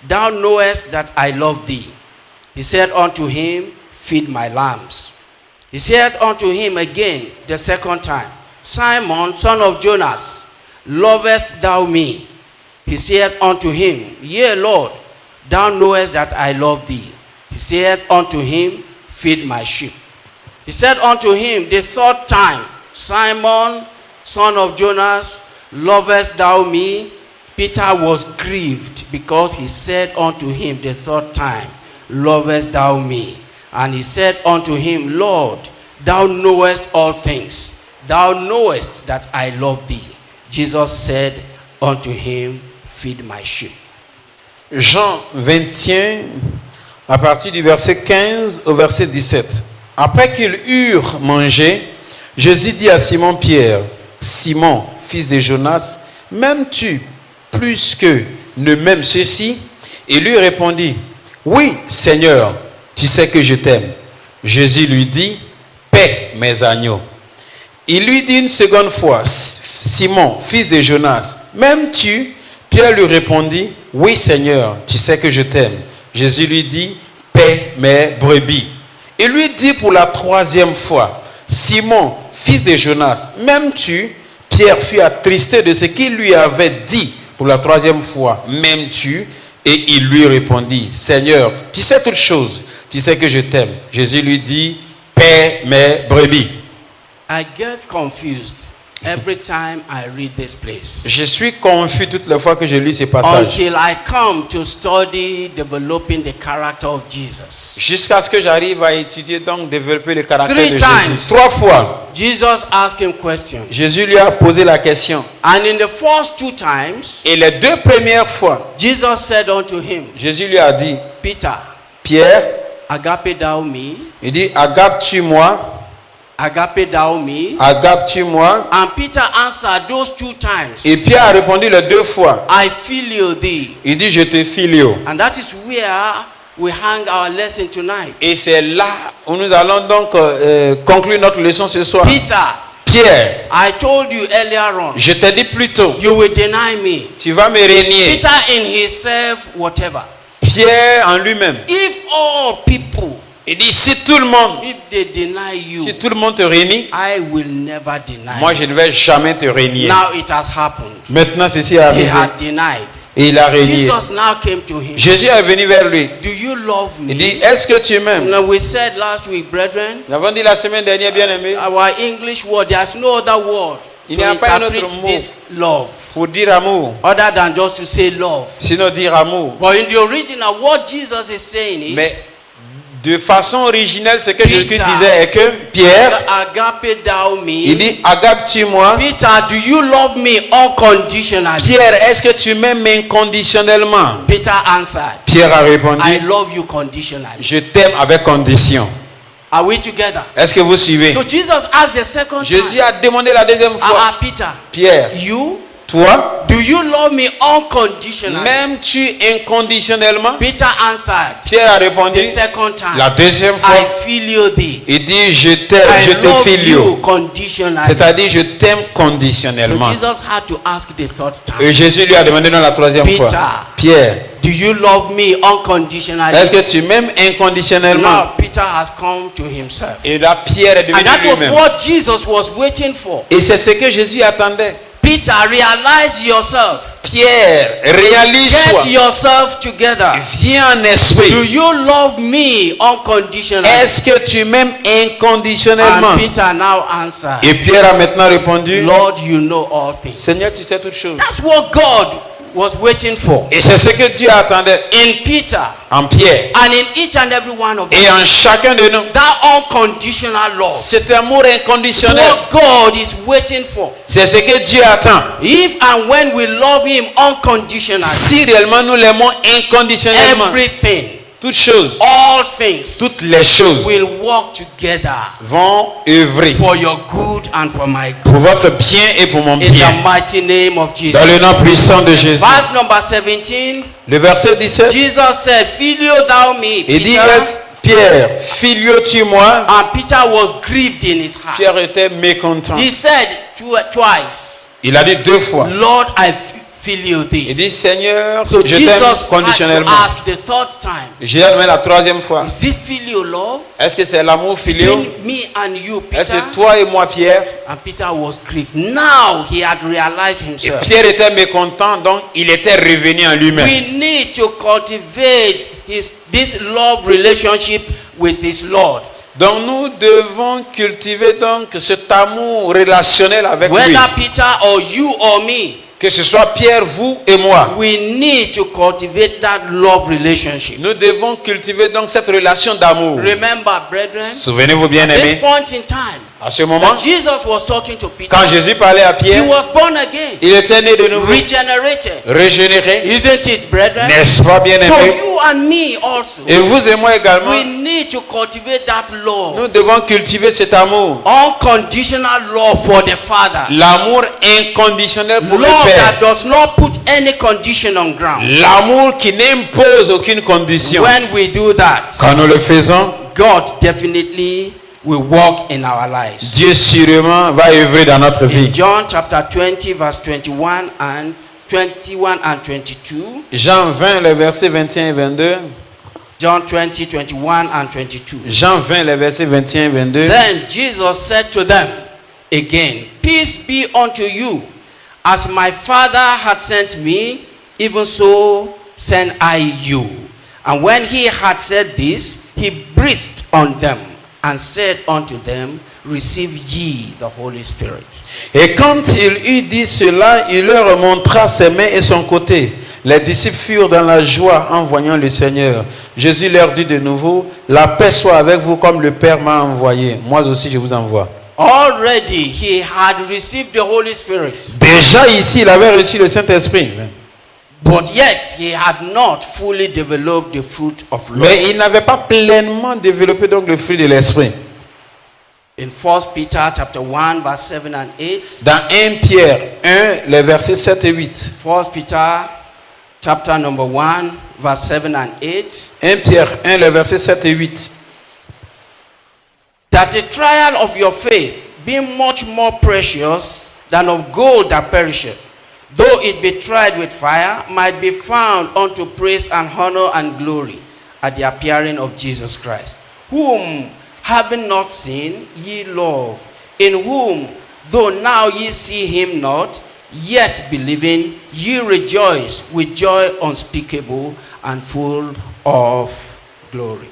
Speaker 2: thou knowest that I love thee. He said unto him, Feed my lambs. He said unto him again the second time, Simon, son of Jonas, lovest thou me? He said unto him, Yea, Lord, thou knowest that I love thee. He said unto him, Feed my sheep. He said unto him the third time, Simon, son of Jonas, lovest thou me? Peter was grieved because he said unto him the third time, Lovest thou me? And he said unto him, Lord, thou knowest all things. Thou knowest that I love thee. Jesus said unto him, Feed my sheep.
Speaker 3: Jean 21, à partir du verset 15 au verset 17. Après qu'ils eurent mangé, Jésus dit à Simon-Pierre, Simon, fils de Jonas, m'aimes-tu plus que ne m'aiment ceux-ci? Et lui répondit, oui, Seigneur, tu sais que je t'aime. Jésus lui dit, paie mes agneaux. Il lui dit une seconde fois, Simon, fils de Jonas, m'aimes-tu? Pierre lui répondit, oui, Seigneur, tu sais que je t'aime. Jésus lui dit, paie mes brebis. Il lui dit pour la troisième fois, Simon, fils de Jonas, m'aimes-tu? Pierre fut attristé de ce qu'il lui avait dit pour la troisième fois, m'aimes-tu? Et il lui répondit, Seigneur, tu sais toutes choses, tu sais que je t'aime. Jésus lui dit, paie mes brebis.
Speaker 2: I get confused every time I read this place.
Speaker 3: Je suis confus toutes les fois que je lis ce passage.
Speaker 2: Until I come to study developing the character of Jesus.
Speaker 3: Jusqu'à ce que j'arrive à étudier, donc développer le caractère
Speaker 2: Three
Speaker 3: de
Speaker 2: times.
Speaker 3: Jésus. 3 fois,
Speaker 2: Jesus asked him questions.
Speaker 3: Jésus lui a posé la question.
Speaker 2: And in the first 2 times,
Speaker 3: Et les 2 premières fois,
Speaker 2: Jesus said unto him,
Speaker 3: Jésus lui a dit,
Speaker 2: Peter,
Speaker 3: Pierre,
Speaker 2: agape thou me?
Speaker 3: il dit, agape-tu-moi?
Speaker 2: Agape thou me?
Speaker 3: Agape-tu-moi?
Speaker 2: And Peter answered those 2 times,
Speaker 3: Et Pierre a répondu les 2 fois.
Speaker 2: I filio thee.
Speaker 3: Il dit, je te filio.
Speaker 2: And that is where we hang our lesson tonight.
Speaker 3: Et c'est là où nous allons donc conclure notre leçon ce soir.
Speaker 2: Peter,
Speaker 3: Pierre,
Speaker 2: I told you earlier on,
Speaker 3: je t'ai dit plus tôt,
Speaker 2: you will deny me.
Speaker 3: tu vas me renier.
Speaker 2: Peter in himself, whatever.
Speaker 3: Pierre en lui-même.
Speaker 2: If all people,
Speaker 3: Il dit, si tout le monde,
Speaker 2: if they deny you,
Speaker 3: si tout le monde te renie,
Speaker 2: I will never deny
Speaker 3: moi
Speaker 2: you.
Speaker 3: je ne vais jamais te renier.
Speaker 2: Now it has happened.
Speaker 3: Maintenant ceci est
Speaker 2: He
Speaker 3: arrivé.
Speaker 2: had denied.
Speaker 3: Et il a régné.
Speaker 2: Jesus now came to him.
Speaker 3: Jésus est venu vers lui.
Speaker 2: Do you love
Speaker 3: Il
Speaker 2: me?
Speaker 3: dit, est-ce que tu m'aimes?
Speaker 2: Now we said last week, brethren,
Speaker 3: Nous avons dit la semaine dernière, bien aimé,
Speaker 2: our English word, there's no other word
Speaker 3: Il
Speaker 2: to
Speaker 3: n'y a pas un autre
Speaker 2: interpret
Speaker 3: mot.
Speaker 2: this love
Speaker 3: pour dire amour.
Speaker 2: other than just to say love.
Speaker 3: Sinon dire amour.
Speaker 2: But in the original, what Jesus is saying is,
Speaker 3: Mais de façon originelle, ce que Jésus
Speaker 2: Peter,
Speaker 3: disait est que Pierre,
Speaker 2: agape thou me.
Speaker 3: il dit, agape-tu moi?
Speaker 2: Peter, do you love me unconditionally?
Speaker 3: Pierre, est-ce que tu m'aimes inconditionnellement?
Speaker 2: Peter answered,
Speaker 3: Pierre a répondu,
Speaker 2: I love you conditionally.
Speaker 3: je t'aime avec condition.
Speaker 2: Are we together?
Speaker 3: Est-ce que vous suivez?
Speaker 2: So Jesus asked the second
Speaker 3: Jésus
Speaker 2: time,
Speaker 3: a demandé la deuxième fois,
Speaker 2: Peter,
Speaker 3: Pierre,
Speaker 2: you,
Speaker 3: toi,
Speaker 2: do you love me unconditionally?
Speaker 3: m'aimes-tu inconditionnellement?
Speaker 2: Peter answered
Speaker 3: Pierre a répondu,
Speaker 2: the second time,
Speaker 3: la deuxième fois,
Speaker 2: I feel thee.
Speaker 3: il dit, je t'aime,
Speaker 2: I
Speaker 3: je te
Speaker 2: love you
Speaker 3: filio.
Speaker 2: conditionally.
Speaker 3: C'est-à-dire, je t'aime
Speaker 2: So
Speaker 3: conditionnellement.
Speaker 2: Jesus had to ask the third time,
Speaker 3: Et Jésus lui a demandé dans la troisième
Speaker 2: Peter,
Speaker 3: fois, Pierre,
Speaker 2: do you love me unconditionally?
Speaker 3: est-ce que tu m'aimes inconditionnellement?
Speaker 2: Now Peter has come to himself.
Speaker 3: Et là, Pierre est
Speaker 2: And
Speaker 3: devenu
Speaker 2: that was
Speaker 3: lui-même.
Speaker 2: what Jesus was waiting for.
Speaker 3: Et c'est ce que Jésus attendait.
Speaker 2: Peter, realize yourself.
Speaker 3: Pierre, réalise-toi.
Speaker 2: Get yourself together.
Speaker 3: Viens en
Speaker 2: Do
Speaker 3: esprit.
Speaker 2: you love me unconditionally?
Speaker 3: Est-ce que tu m'aimes inconditionnellement?
Speaker 2: And Peter now answered,
Speaker 3: Et Pierre a maintenant répondu,
Speaker 2: Lord, you know all things.
Speaker 3: Seigneur, tu sais toutes choses.
Speaker 2: That's what God was waiting for
Speaker 3: Et c'est ce que Dieu attendait
Speaker 2: in Peter
Speaker 3: en Pierre
Speaker 2: and in each and every one of us.
Speaker 3: et en chacun de nous.
Speaker 2: That unconditional love.
Speaker 3: Cet amour
Speaker 2: It's
Speaker 3: inconditionnel,
Speaker 2: what God is waiting for.
Speaker 3: c'est ce que Dieu attend.
Speaker 2: If and when we love Him unconditionally,
Speaker 3: Si réellement nous l'aimons inconditionnellement,
Speaker 2: everything,
Speaker 3: toutes choses,
Speaker 2: all things
Speaker 3: toutes les choses
Speaker 2: will work together
Speaker 3: vont œuvrer
Speaker 2: for your good and for my good.
Speaker 3: pour votre bien et pour mon
Speaker 2: In
Speaker 3: bien.
Speaker 2: the mighty name of Jesus.
Speaker 3: Dans le nom puissant de Jésus.
Speaker 2: Verse number 17,
Speaker 3: Le verset 17,
Speaker 2: Jesus said, Filio thou me,
Speaker 3: il dit,
Speaker 2: Peter.
Speaker 3: Pierre, filio-tu moi?
Speaker 2: And Peter was grieved in his heart.
Speaker 3: Pierre était mécontent.
Speaker 2: He said twice,
Speaker 3: Il a dit deux fois.
Speaker 2: Lord, I filio
Speaker 3: Il
Speaker 2: thee.
Speaker 3: dit, Seigneur,
Speaker 2: So
Speaker 3: je
Speaker 2: Jesus
Speaker 3: t'aime
Speaker 2: had to
Speaker 3: conditionnellement.
Speaker 2: ask the third time,
Speaker 3: J'ai demandé la troisième fois.
Speaker 2: is it filio love
Speaker 3: Est-ce que c'est l'amour filio?
Speaker 2: between me and you,
Speaker 3: Est-ce
Speaker 2: Peter?
Speaker 3: que toi et moi, Pierre?
Speaker 2: And Peter was grieved. Now he had realized
Speaker 3: Et
Speaker 2: himself.
Speaker 3: Pierre était mécontent, donc il était revenu en lui-même.
Speaker 2: We need to cultivate this love relationship with his Lord.
Speaker 3: Donc nous devons cultiver donc cet amour relationnel avec lui.
Speaker 2: Whether Peter or you or me,
Speaker 3: Que ce soit Pierre, vous et moi.
Speaker 2: we need to cultivate that love relationship.
Speaker 3: Nous devons cultiver donc cette relation d'amour.
Speaker 2: Remember, brethren,
Speaker 3: Souvenez-vous bien
Speaker 2: at this
Speaker 3: aimés,
Speaker 2: point in time,
Speaker 3: à ce moment,
Speaker 2: that Jesus was talking to Peter.
Speaker 3: quand Jésus parlait à
Speaker 2: He
Speaker 3: Pierre,
Speaker 2: was born again,
Speaker 3: il était né de nouveau,
Speaker 2: regenerated.
Speaker 3: régénéré,
Speaker 2: Isn't it, brethren?
Speaker 3: n'est-ce pas bien
Speaker 2: So
Speaker 3: aimé?
Speaker 2: you and me also,
Speaker 3: Et vous et moi également,
Speaker 2: we need to cultivate that love.
Speaker 3: nous devons cultiver cet amour.
Speaker 2: Unconditional love for the Father.
Speaker 3: L'amour inconditionnel pour le
Speaker 2: Love
Speaker 3: Père.
Speaker 2: that does not put any condition on ground.
Speaker 3: L'amour qui n'impose aucune condition.
Speaker 2: When we do that,
Speaker 3: Quand nous le faisons,
Speaker 2: God definitely will work in our lives.
Speaker 3: Dieu sûrement va œuvrer dans notre
Speaker 2: In
Speaker 3: vie.
Speaker 2: John chapter 20 verse 21 and 22.
Speaker 3: Jean 20, les versets 21 et 22.
Speaker 2: John 20, 21 and 22.
Speaker 3: Jean 20, les versets 21 et 22.
Speaker 2: Then Jesus said to them again, Peace be unto you. As my Father had sent me, even so send I you. And when he had said this, he breathed on them and said unto them, Receive ye the Holy Spirit.
Speaker 3: Et quand il eut dit cela, il leur montra ses mains et son côté. Les disciples furent dans la joie en voyant le Seigneur. Jésus leur dit de nouveau, la paix soit avec vous comme le Père m'a envoyé. Moi aussi je vous envoie.
Speaker 2: Already he had received the Holy Spirit,
Speaker 3: Déjà ici, il avait reçu le Saint-Esprit.
Speaker 2: but yet he had not fully developed the fruit of love.
Speaker 3: Mais il n'avait pas pleinement développé donc le fruit de l'Esprit.
Speaker 2: In 1 Peter chapter 1 verse 7 and 8.
Speaker 3: Dans 1 Pierre 1, les versets 7 et 8.
Speaker 2: 1 Peter chapter number 1 verse 7 and 8.
Speaker 3: 1 Pierre 1, les versets 7 et 8.
Speaker 2: That the trial of your faith, being much more precious than of gold that perisheth, though it be tried with fire, might be found unto praise and honor and glory at the appearing of Jesus Christ, whom having not seen ye love, in whom though now ye see him not, yet believing, ye rejoice with joy unspeakable and full of glory.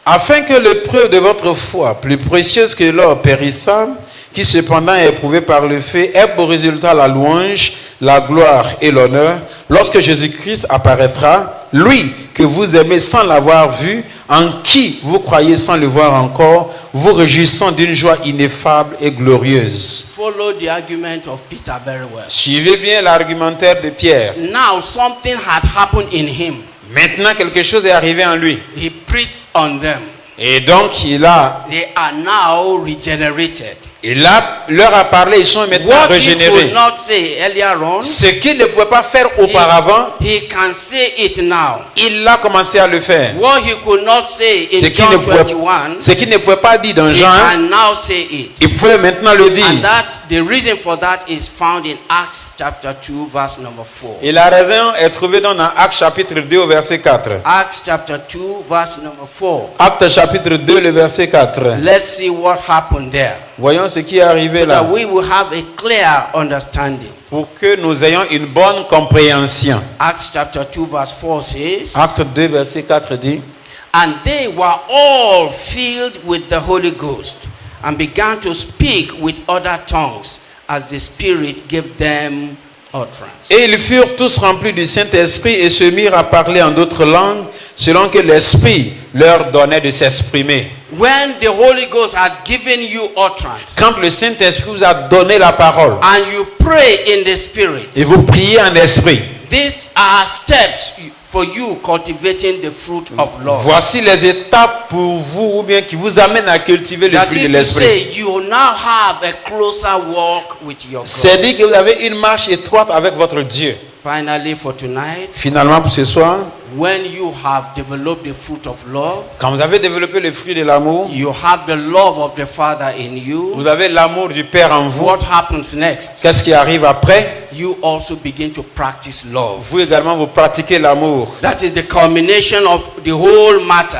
Speaker 3: Afin que l'épreuve de votre foi, plus précieuse que l'or périssable, qui cependant est éprouvée par le feu, ait pour résultat la louange, la gloire et l'honneur, lorsque Jésus-Christ apparaîtra, lui que vous aimez sans l'avoir vu, en qui vous croyez sans le voir encore, vous réjouissant d'une joie ineffable et glorieuse.
Speaker 2: Follow the argument of Peter very well.
Speaker 3: Suivez bien l'argumentaire de Pierre.
Speaker 2: Now something had happened in him.
Speaker 3: Maintenant, quelque chose est arrivé en lui.
Speaker 2: He breathed on them.
Speaker 3: Et donc,
Speaker 2: They are now regenerated.
Speaker 3: leur a parlé, ils sont maintenant
Speaker 2: What he
Speaker 3: régénérés.
Speaker 2: could not say earlier on,
Speaker 3: Ce qu'il ne pouvait pas faire auparavant,
Speaker 2: he can say it now.
Speaker 3: il a commencé à le faire.
Speaker 2: What he could not say in
Speaker 3: Ce qu'il
Speaker 2: John
Speaker 3: ne pouvait pas dire dans
Speaker 2: he
Speaker 3: Jean,
Speaker 2: can now say it.
Speaker 3: il pouvait maintenant le dire.
Speaker 2: And that the reason for that is found in Acts chapter 2 verse number 4.
Speaker 3: Et la raison est trouvée dans Actes chapitre 2 au verset 4.
Speaker 2: Acts chapter 2 verse number 4.
Speaker 3: Actes chapitre 2 le verset 4.
Speaker 2: Let's see what happened there.
Speaker 3: Voyons ce qui est arrivé là.
Speaker 2: That we will have a clear understanding.
Speaker 3: Pour que nous ayons une bonne compréhension.
Speaker 2: Acts chapter 2 verse 4 says,
Speaker 3: Acte 2 verset 4 dit,
Speaker 2: and they were all filled with the Holy Ghost and began to speak with other tongues as the Spirit gave them utterance.
Speaker 3: et ils furent tous remplis du Saint-Esprit et se mirent à parler en d'autres langues selon que l'Esprit leur donnait de s'exprimer.
Speaker 2: When the Holy Ghost had given you utterance
Speaker 3: Quand le Saint-Esprit vous a donné la parole
Speaker 2: and you pray in the Spirit,
Speaker 3: et vous priez en esprit,
Speaker 2: these are steps for you cultivating the fruit of love.
Speaker 3: voici les étapes pour vous ou bien qui vous amènent à cultiver le
Speaker 2: That
Speaker 3: fruit de
Speaker 2: is to
Speaker 3: l'esprit.
Speaker 2: say, you now have a closer walk with your God.
Speaker 3: C'est dit que vous avez une marche étroite avec votre Dieu.
Speaker 2: Finally, for tonight,
Speaker 3: Finalement, pour ce soir,
Speaker 2: when you have developed the fruit of love,
Speaker 3: quand vous avez développé le fruit de l'amour,
Speaker 2: you have the love of the Father in you.
Speaker 3: vous avez l'amour du Père en vous.
Speaker 2: What happens next?
Speaker 3: Qu'est-ce qui arrive après?
Speaker 2: You also begin to practice love.
Speaker 3: Vous également, vous pratiquez l'amour.
Speaker 2: That is the culmination of the whole matter.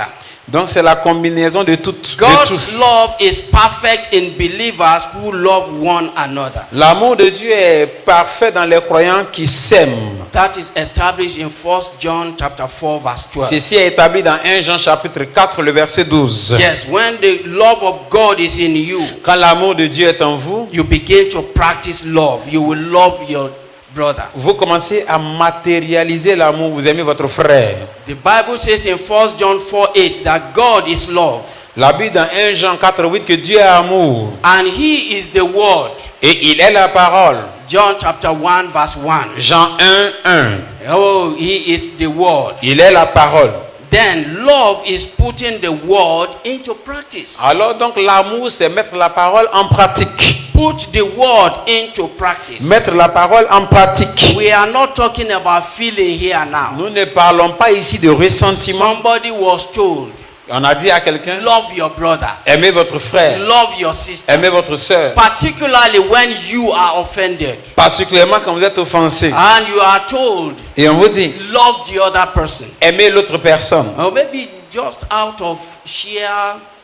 Speaker 3: Donc c'est la combinaison de tout.
Speaker 2: God's love is perfect in believers who love one another.
Speaker 3: L'amour de Dieu est parfait dans les croyants qui s'aiment.
Speaker 2: That is established in 1 John chapter 4 verse 12.
Speaker 3: Ceci est établi dans 1 Jean chapitre 4 le verset 12.
Speaker 2: Yes, when the love of God is in you,
Speaker 3: Quand l'amour de Dieu est en vous,
Speaker 2: you begin to practice love. You will love your brother.
Speaker 3: vous commencez à matérialiser l'amour, vous aimez votre frère.
Speaker 2: The Bible says in 1 John 4:8 that God is love.
Speaker 3: La Bible dans 1 Jean 4:8 que Dieu est amour
Speaker 2: And he is the word.
Speaker 3: et il est la parole.
Speaker 2: John chapter 1 verse 1.
Speaker 3: Jean 1:1.
Speaker 2: Oh, he is the word.
Speaker 3: Il est la parole.
Speaker 2: Then love is putting the word into practice.
Speaker 3: Alors donc l'amour c'est mettre la parole en pratique.
Speaker 2: Put the word into practice.
Speaker 3: Mettre la parole en pratique.
Speaker 2: We are not talking about feeling here now.
Speaker 3: Nous ne parlons pas ici de ressentiment.
Speaker 2: Somebody was told,
Speaker 3: On a dit à quelqu'un,
Speaker 2: love your brother,
Speaker 3: aimez votre frère,
Speaker 2: love your sister,
Speaker 3: aimez votre soeur.
Speaker 2: particularly when you are offended
Speaker 3: Particulièrement quand vous êtes offensé.
Speaker 2: and you are told,
Speaker 3: Et on vous dit,
Speaker 2: love the other person.
Speaker 3: aimez l'autre personne.
Speaker 2: Or maybe just out of sheer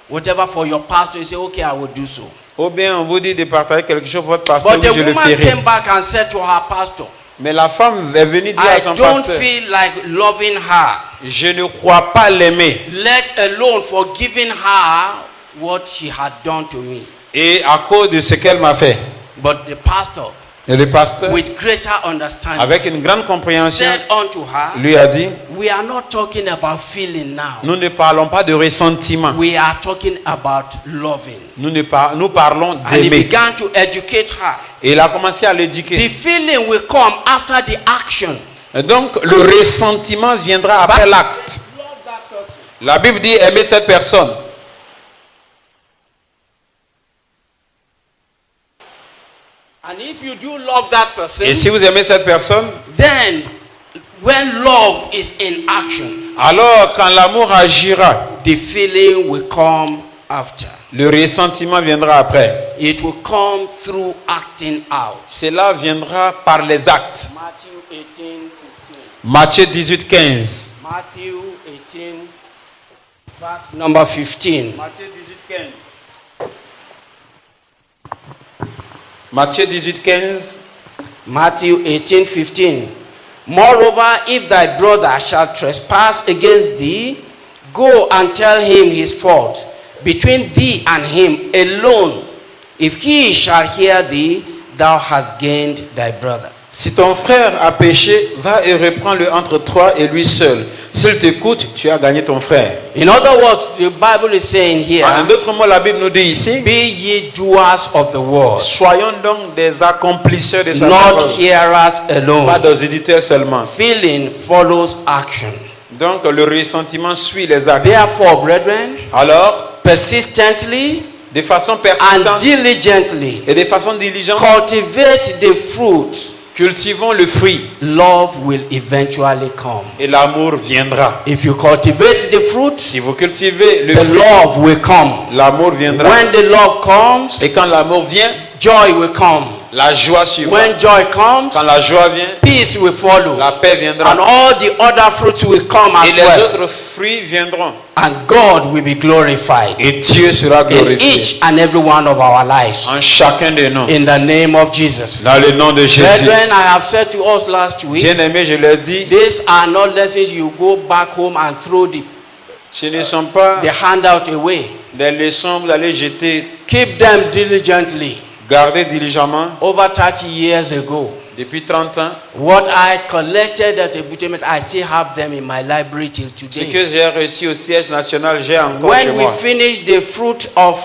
Speaker 2: whatever for your pastor, you say, okay, I will do so.
Speaker 3: Ou bien on vous dit de partager quelque chose pour votre pasteur,
Speaker 2: But
Speaker 3: oui,
Speaker 2: the
Speaker 3: je le
Speaker 2: woman
Speaker 3: ferai.
Speaker 2: came back and said to her pastor,
Speaker 3: Mais la femme est venue dire à
Speaker 2: I
Speaker 3: son
Speaker 2: don't
Speaker 3: pasteur,
Speaker 2: feel like loving her,
Speaker 3: je ne crois pas l'aimer.
Speaker 2: let alone for giving her what she had done to me.
Speaker 3: Et à cause de ce qu'elle m'a fait.
Speaker 2: But the pastor,
Speaker 3: Et le pasteur,
Speaker 2: with greater understanding,
Speaker 3: avec une grande compréhension,
Speaker 2: said unto her,
Speaker 3: lui a dit,
Speaker 2: we are not talking about feeling now.
Speaker 3: nous ne parlons pas de ressentiment.
Speaker 2: We are talking about loving.
Speaker 3: Nous parlons
Speaker 2: And he
Speaker 3: d'aimer.
Speaker 2: began to educate her.
Speaker 3: Et il a commencé à
Speaker 2: The
Speaker 3: l'éduquer.
Speaker 2: feeling will come after the action.
Speaker 3: Et donc le ressentiment viendra après l'acte.
Speaker 2: Love that person.
Speaker 3: La Bible dit aimer cette personne.
Speaker 2: And if you do love that person,
Speaker 3: Et si vous aimez cette personne,
Speaker 2: then when love is in action,
Speaker 3: alors quand l'amour agira,
Speaker 2: the feeling will come after.
Speaker 3: le ressentiment viendra après.
Speaker 2: It will come through acting out.
Speaker 3: Cela viendra par les actes.
Speaker 2: Matthew 18:15.
Speaker 3: Matthieu 18, 15.
Speaker 2: Matthew 18, verse number 15.
Speaker 3: Matthieu 18, 15. Matthieu 18, 15.
Speaker 2: Matthew 18:15. Moreover, if thy brother shall trespass against thee, go and tell him his fault between thee and him alone. If he shall hear thee, thou hast gained thy brother.
Speaker 3: Si ton frère a péché, va et reprends-le entre toi et lui seul. S'il t'écoute, tu as gagné ton frère.
Speaker 2: In other words, the Bible is saying here,
Speaker 3: En d'autres mots, la Bible nous dit ici,
Speaker 2: be ye doers of the word,
Speaker 3: soyons donc des accomplisseurs de sa
Speaker 2: not
Speaker 3: parole,
Speaker 2: hearers
Speaker 3: pas
Speaker 2: alone.
Speaker 3: des auditeurs seulement.
Speaker 2: Feeling follows action.
Speaker 3: Donc le ressentiment suit les actes.
Speaker 2: Therefore, brethren,
Speaker 3: Alors,
Speaker 2: persistently
Speaker 3: de façon
Speaker 2: and
Speaker 3: persistante
Speaker 2: diligently
Speaker 3: et de façon diligente,
Speaker 2: cultivate the fruit.
Speaker 3: cultivons le fruit
Speaker 2: Love will eventually come.
Speaker 3: et l'amour viendra.
Speaker 2: If you cultivate the fruit,
Speaker 3: Si vous cultivez le
Speaker 2: the
Speaker 3: fruit,
Speaker 2: love will come.
Speaker 3: l'amour viendra.
Speaker 2: When the love comes,
Speaker 3: Et quand l'amour vient,
Speaker 2: joy will come.
Speaker 3: la joie suivra.
Speaker 2: When joy comes,
Speaker 3: Quand la joie vient,
Speaker 2: peace will follow.
Speaker 3: la paix viendra.
Speaker 2: And all the other fruits will come
Speaker 3: Et
Speaker 2: as
Speaker 3: les
Speaker 2: well.
Speaker 3: autres fruits viendront.
Speaker 2: And God will be glorified
Speaker 3: Et Dieu sera
Speaker 2: in
Speaker 3: glorifié
Speaker 2: each and every one of our lives.
Speaker 3: en chacun de nous.
Speaker 2: In the name of Jesus.
Speaker 3: Dans le nom de Jésus.
Speaker 2: Brethren, I have said to us last week,
Speaker 3: Bien-aimés, je leur dis,
Speaker 2: these are not lessons you go back home and throw
Speaker 3: ce ne sont pas
Speaker 2: the handout away.
Speaker 3: des leçons que vous allez jeter,
Speaker 2: Keep them diligently.
Speaker 3: garder diligemment
Speaker 2: Over 30 years ago,
Speaker 3: depuis 30 ans.
Speaker 2: what I collected at Ebutemet, I still have them in my library till
Speaker 3: Ce
Speaker 2: today.
Speaker 3: que j'ai reçu au siège national, j'ai encore chez
Speaker 2: When we
Speaker 3: moi.
Speaker 2: finish the fruit of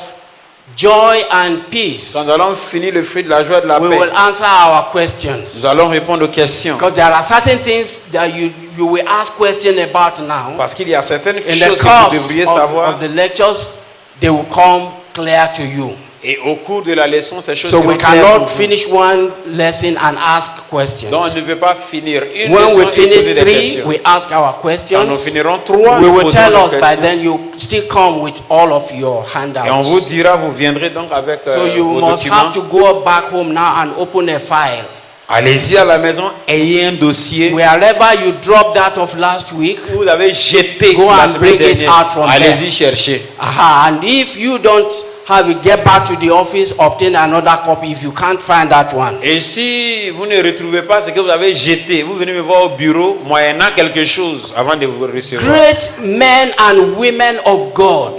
Speaker 2: joy and peace,
Speaker 3: Quand nous allons finir le fruit de la joie et de la
Speaker 2: we
Speaker 3: paix,
Speaker 2: will answer our questions.
Speaker 3: nous allons répondre aux questions.
Speaker 2: Because there are certain things that you will ask questions about now.
Speaker 3: Parce qu'il y a certaines
Speaker 2: In
Speaker 3: choses
Speaker 2: the
Speaker 3: que vous
Speaker 2: course
Speaker 3: devriez savoir.
Speaker 2: of the lectures, they will come clear to you.
Speaker 3: Et au cours de la leçon, ces choses
Speaker 2: So
Speaker 3: seront
Speaker 2: we
Speaker 3: claires pour
Speaker 2: cannot
Speaker 3: vous.
Speaker 2: finish one lesson and ask questions.
Speaker 3: Donc on ne peut pas finir une
Speaker 2: When we
Speaker 3: leçon et
Speaker 2: finish
Speaker 3: poser des
Speaker 2: 3,
Speaker 3: questions.
Speaker 2: we ask our
Speaker 3: Quand nous
Speaker 2: questions.
Speaker 3: finirons 3,
Speaker 2: We
Speaker 3: nous
Speaker 2: will
Speaker 3: poserons
Speaker 2: tell
Speaker 3: des
Speaker 2: us by
Speaker 3: questions.
Speaker 2: then you still come with all of your
Speaker 3: Et on vous
Speaker 2: handouts.
Speaker 3: dira, vous viendrez donc avec
Speaker 2: So you
Speaker 3: vos
Speaker 2: must have
Speaker 3: documents.
Speaker 2: to go back home now and open a file.
Speaker 3: Allez-y à la maison, ayez un dossier.
Speaker 2: Wherever you dropped that of last week,
Speaker 3: Si vous avez jeté
Speaker 2: Go
Speaker 3: la
Speaker 2: and
Speaker 3: semaine
Speaker 2: bring it
Speaker 3: dernière,
Speaker 2: out from
Speaker 3: allez-y chercher.
Speaker 2: and if you don't have it, get back to the office, obtain another copy if you can't find that one.
Speaker 3: Et si vous ne retrouvez pas ce que vous avez jeté, vous venez me voir au bureau, moyennant quelque chose avant de vous recevoir.
Speaker 2: Great men and women of God,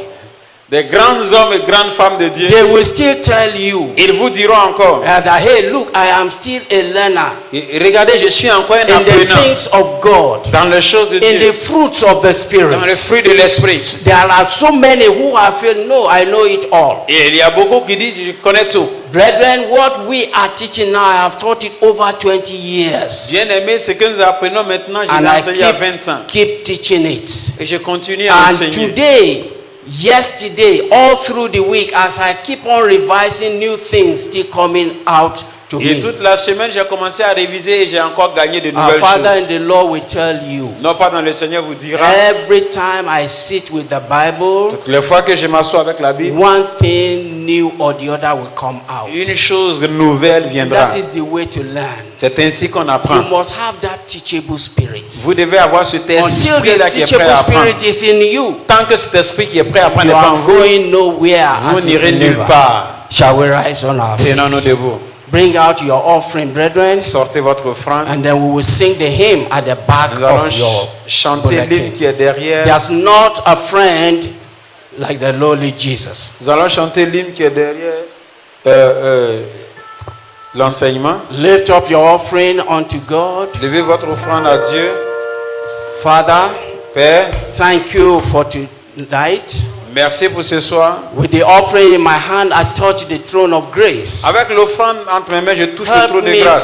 Speaker 3: Des grands hommes et grandes femmes de Dieu,
Speaker 2: they will still tell you
Speaker 3: ils vous diront encore,
Speaker 2: that, hey, look, I am still a learner
Speaker 3: et regardez, je suis encore un
Speaker 2: in the
Speaker 3: apprenant
Speaker 2: things of God,
Speaker 3: dans les choses de
Speaker 2: in the
Speaker 3: Dieu,
Speaker 2: fruits of the Spirit.
Speaker 3: dans les fruits de l'esprit.
Speaker 2: There are so many who have felt, no, I know it all.
Speaker 3: Et il y a beaucoup qui disent, je connais tout.
Speaker 2: Brethren, what we are teaching now, I have taught it over 20 years.
Speaker 3: Bien aimé, ce que nous apprenons maintenant, je
Speaker 2: And
Speaker 3: l'ai
Speaker 2: I
Speaker 3: enseigné il y a 20 ans.
Speaker 2: keep teaching it.
Speaker 3: Et je continue à
Speaker 2: And
Speaker 3: enseigner.
Speaker 2: today, yesterday, all through the week, as I keep on revising, new things still coming out to
Speaker 3: Et
Speaker 2: me.
Speaker 3: toute la semaine, j'ai commencé à réviser et j'ai encore gagné de
Speaker 2: Our
Speaker 3: nouvelles
Speaker 2: Father
Speaker 3: choses.
Speaker 2: in the Lord will tell you,
Speaker 3: Non pas dans le Seigneur vous dira,
Speaker 2: every time I sit with the Bible,
Speaker 3: toutes les fois que je m'assois avec la Bible,
Speaker 2: one thing new or the other will come out.
Speaker 3: une chose nouvelle viendra.
Speaker 2: That is the way to learn.
Speaker 3: C'est ainsi qu'on
Speaker 2: You
Speaker 3: apprend.
Speaker 2: must have that teachable spirit.
Speaker 3: Vous devez avoir cet
Speaker 2: Until
Speaker 3: esprit-là
Speaker 2: the
Speaker 3: qui est prêt
Speaker 2: teachable
Speaker 3: à apprendre.
Speaker 2: spirit is in you,
Speaker 3: Tant que cet esprit qui est prêt à apprendre
Speaker 2: you
Speaker 3: n'est pas en
Speaker 2: are
Speaker 3: vous,
Speaker 2: going nowhere
Speaker 3: vous
Speaker 2: as a
Speaker 3: n'irez nulle
Speaker 2: believer.
Speaker 3: part.
Speaker 2: Shall we rise on our
Speaker 3: Tenons-nous
Speaker 2: feet?
Speaker 3: debout.
Speaker 2: Bring out your offering, brethren,
Speaker 3: Sortez votre offrande.
Speaker 2: and then we will sing the hymn at the back
Speaker 3: Nous allons
Speaker 2: of your
Speaker 3: chanter l'hymne
Speaker 2: bulletin.
Speaker 3: qui est derrière.
Speaker 2: There's not a friend like the lowly Jesus.
Speaker 3: Nous allons chanter l'hymne qui est derrière l'enseignement.
Speaker 2: Lift up your offering unto God.
Speaker 3: Levez votre offrande à Dieu.
Speaker 2: Father,
Speaker 3: Père,
Speaker 2: thank you for tonight.
Speaker 3: merci pour ce soir.
Speaker 2: With the offering in my hand, I touch the throne of grace.
Speaker 3: Avec l'offrande entre mes mains, je touche le
Speaker 2: Help
Speaker 3: trône de
Speaker 2: me,
Speaker 3: grâce.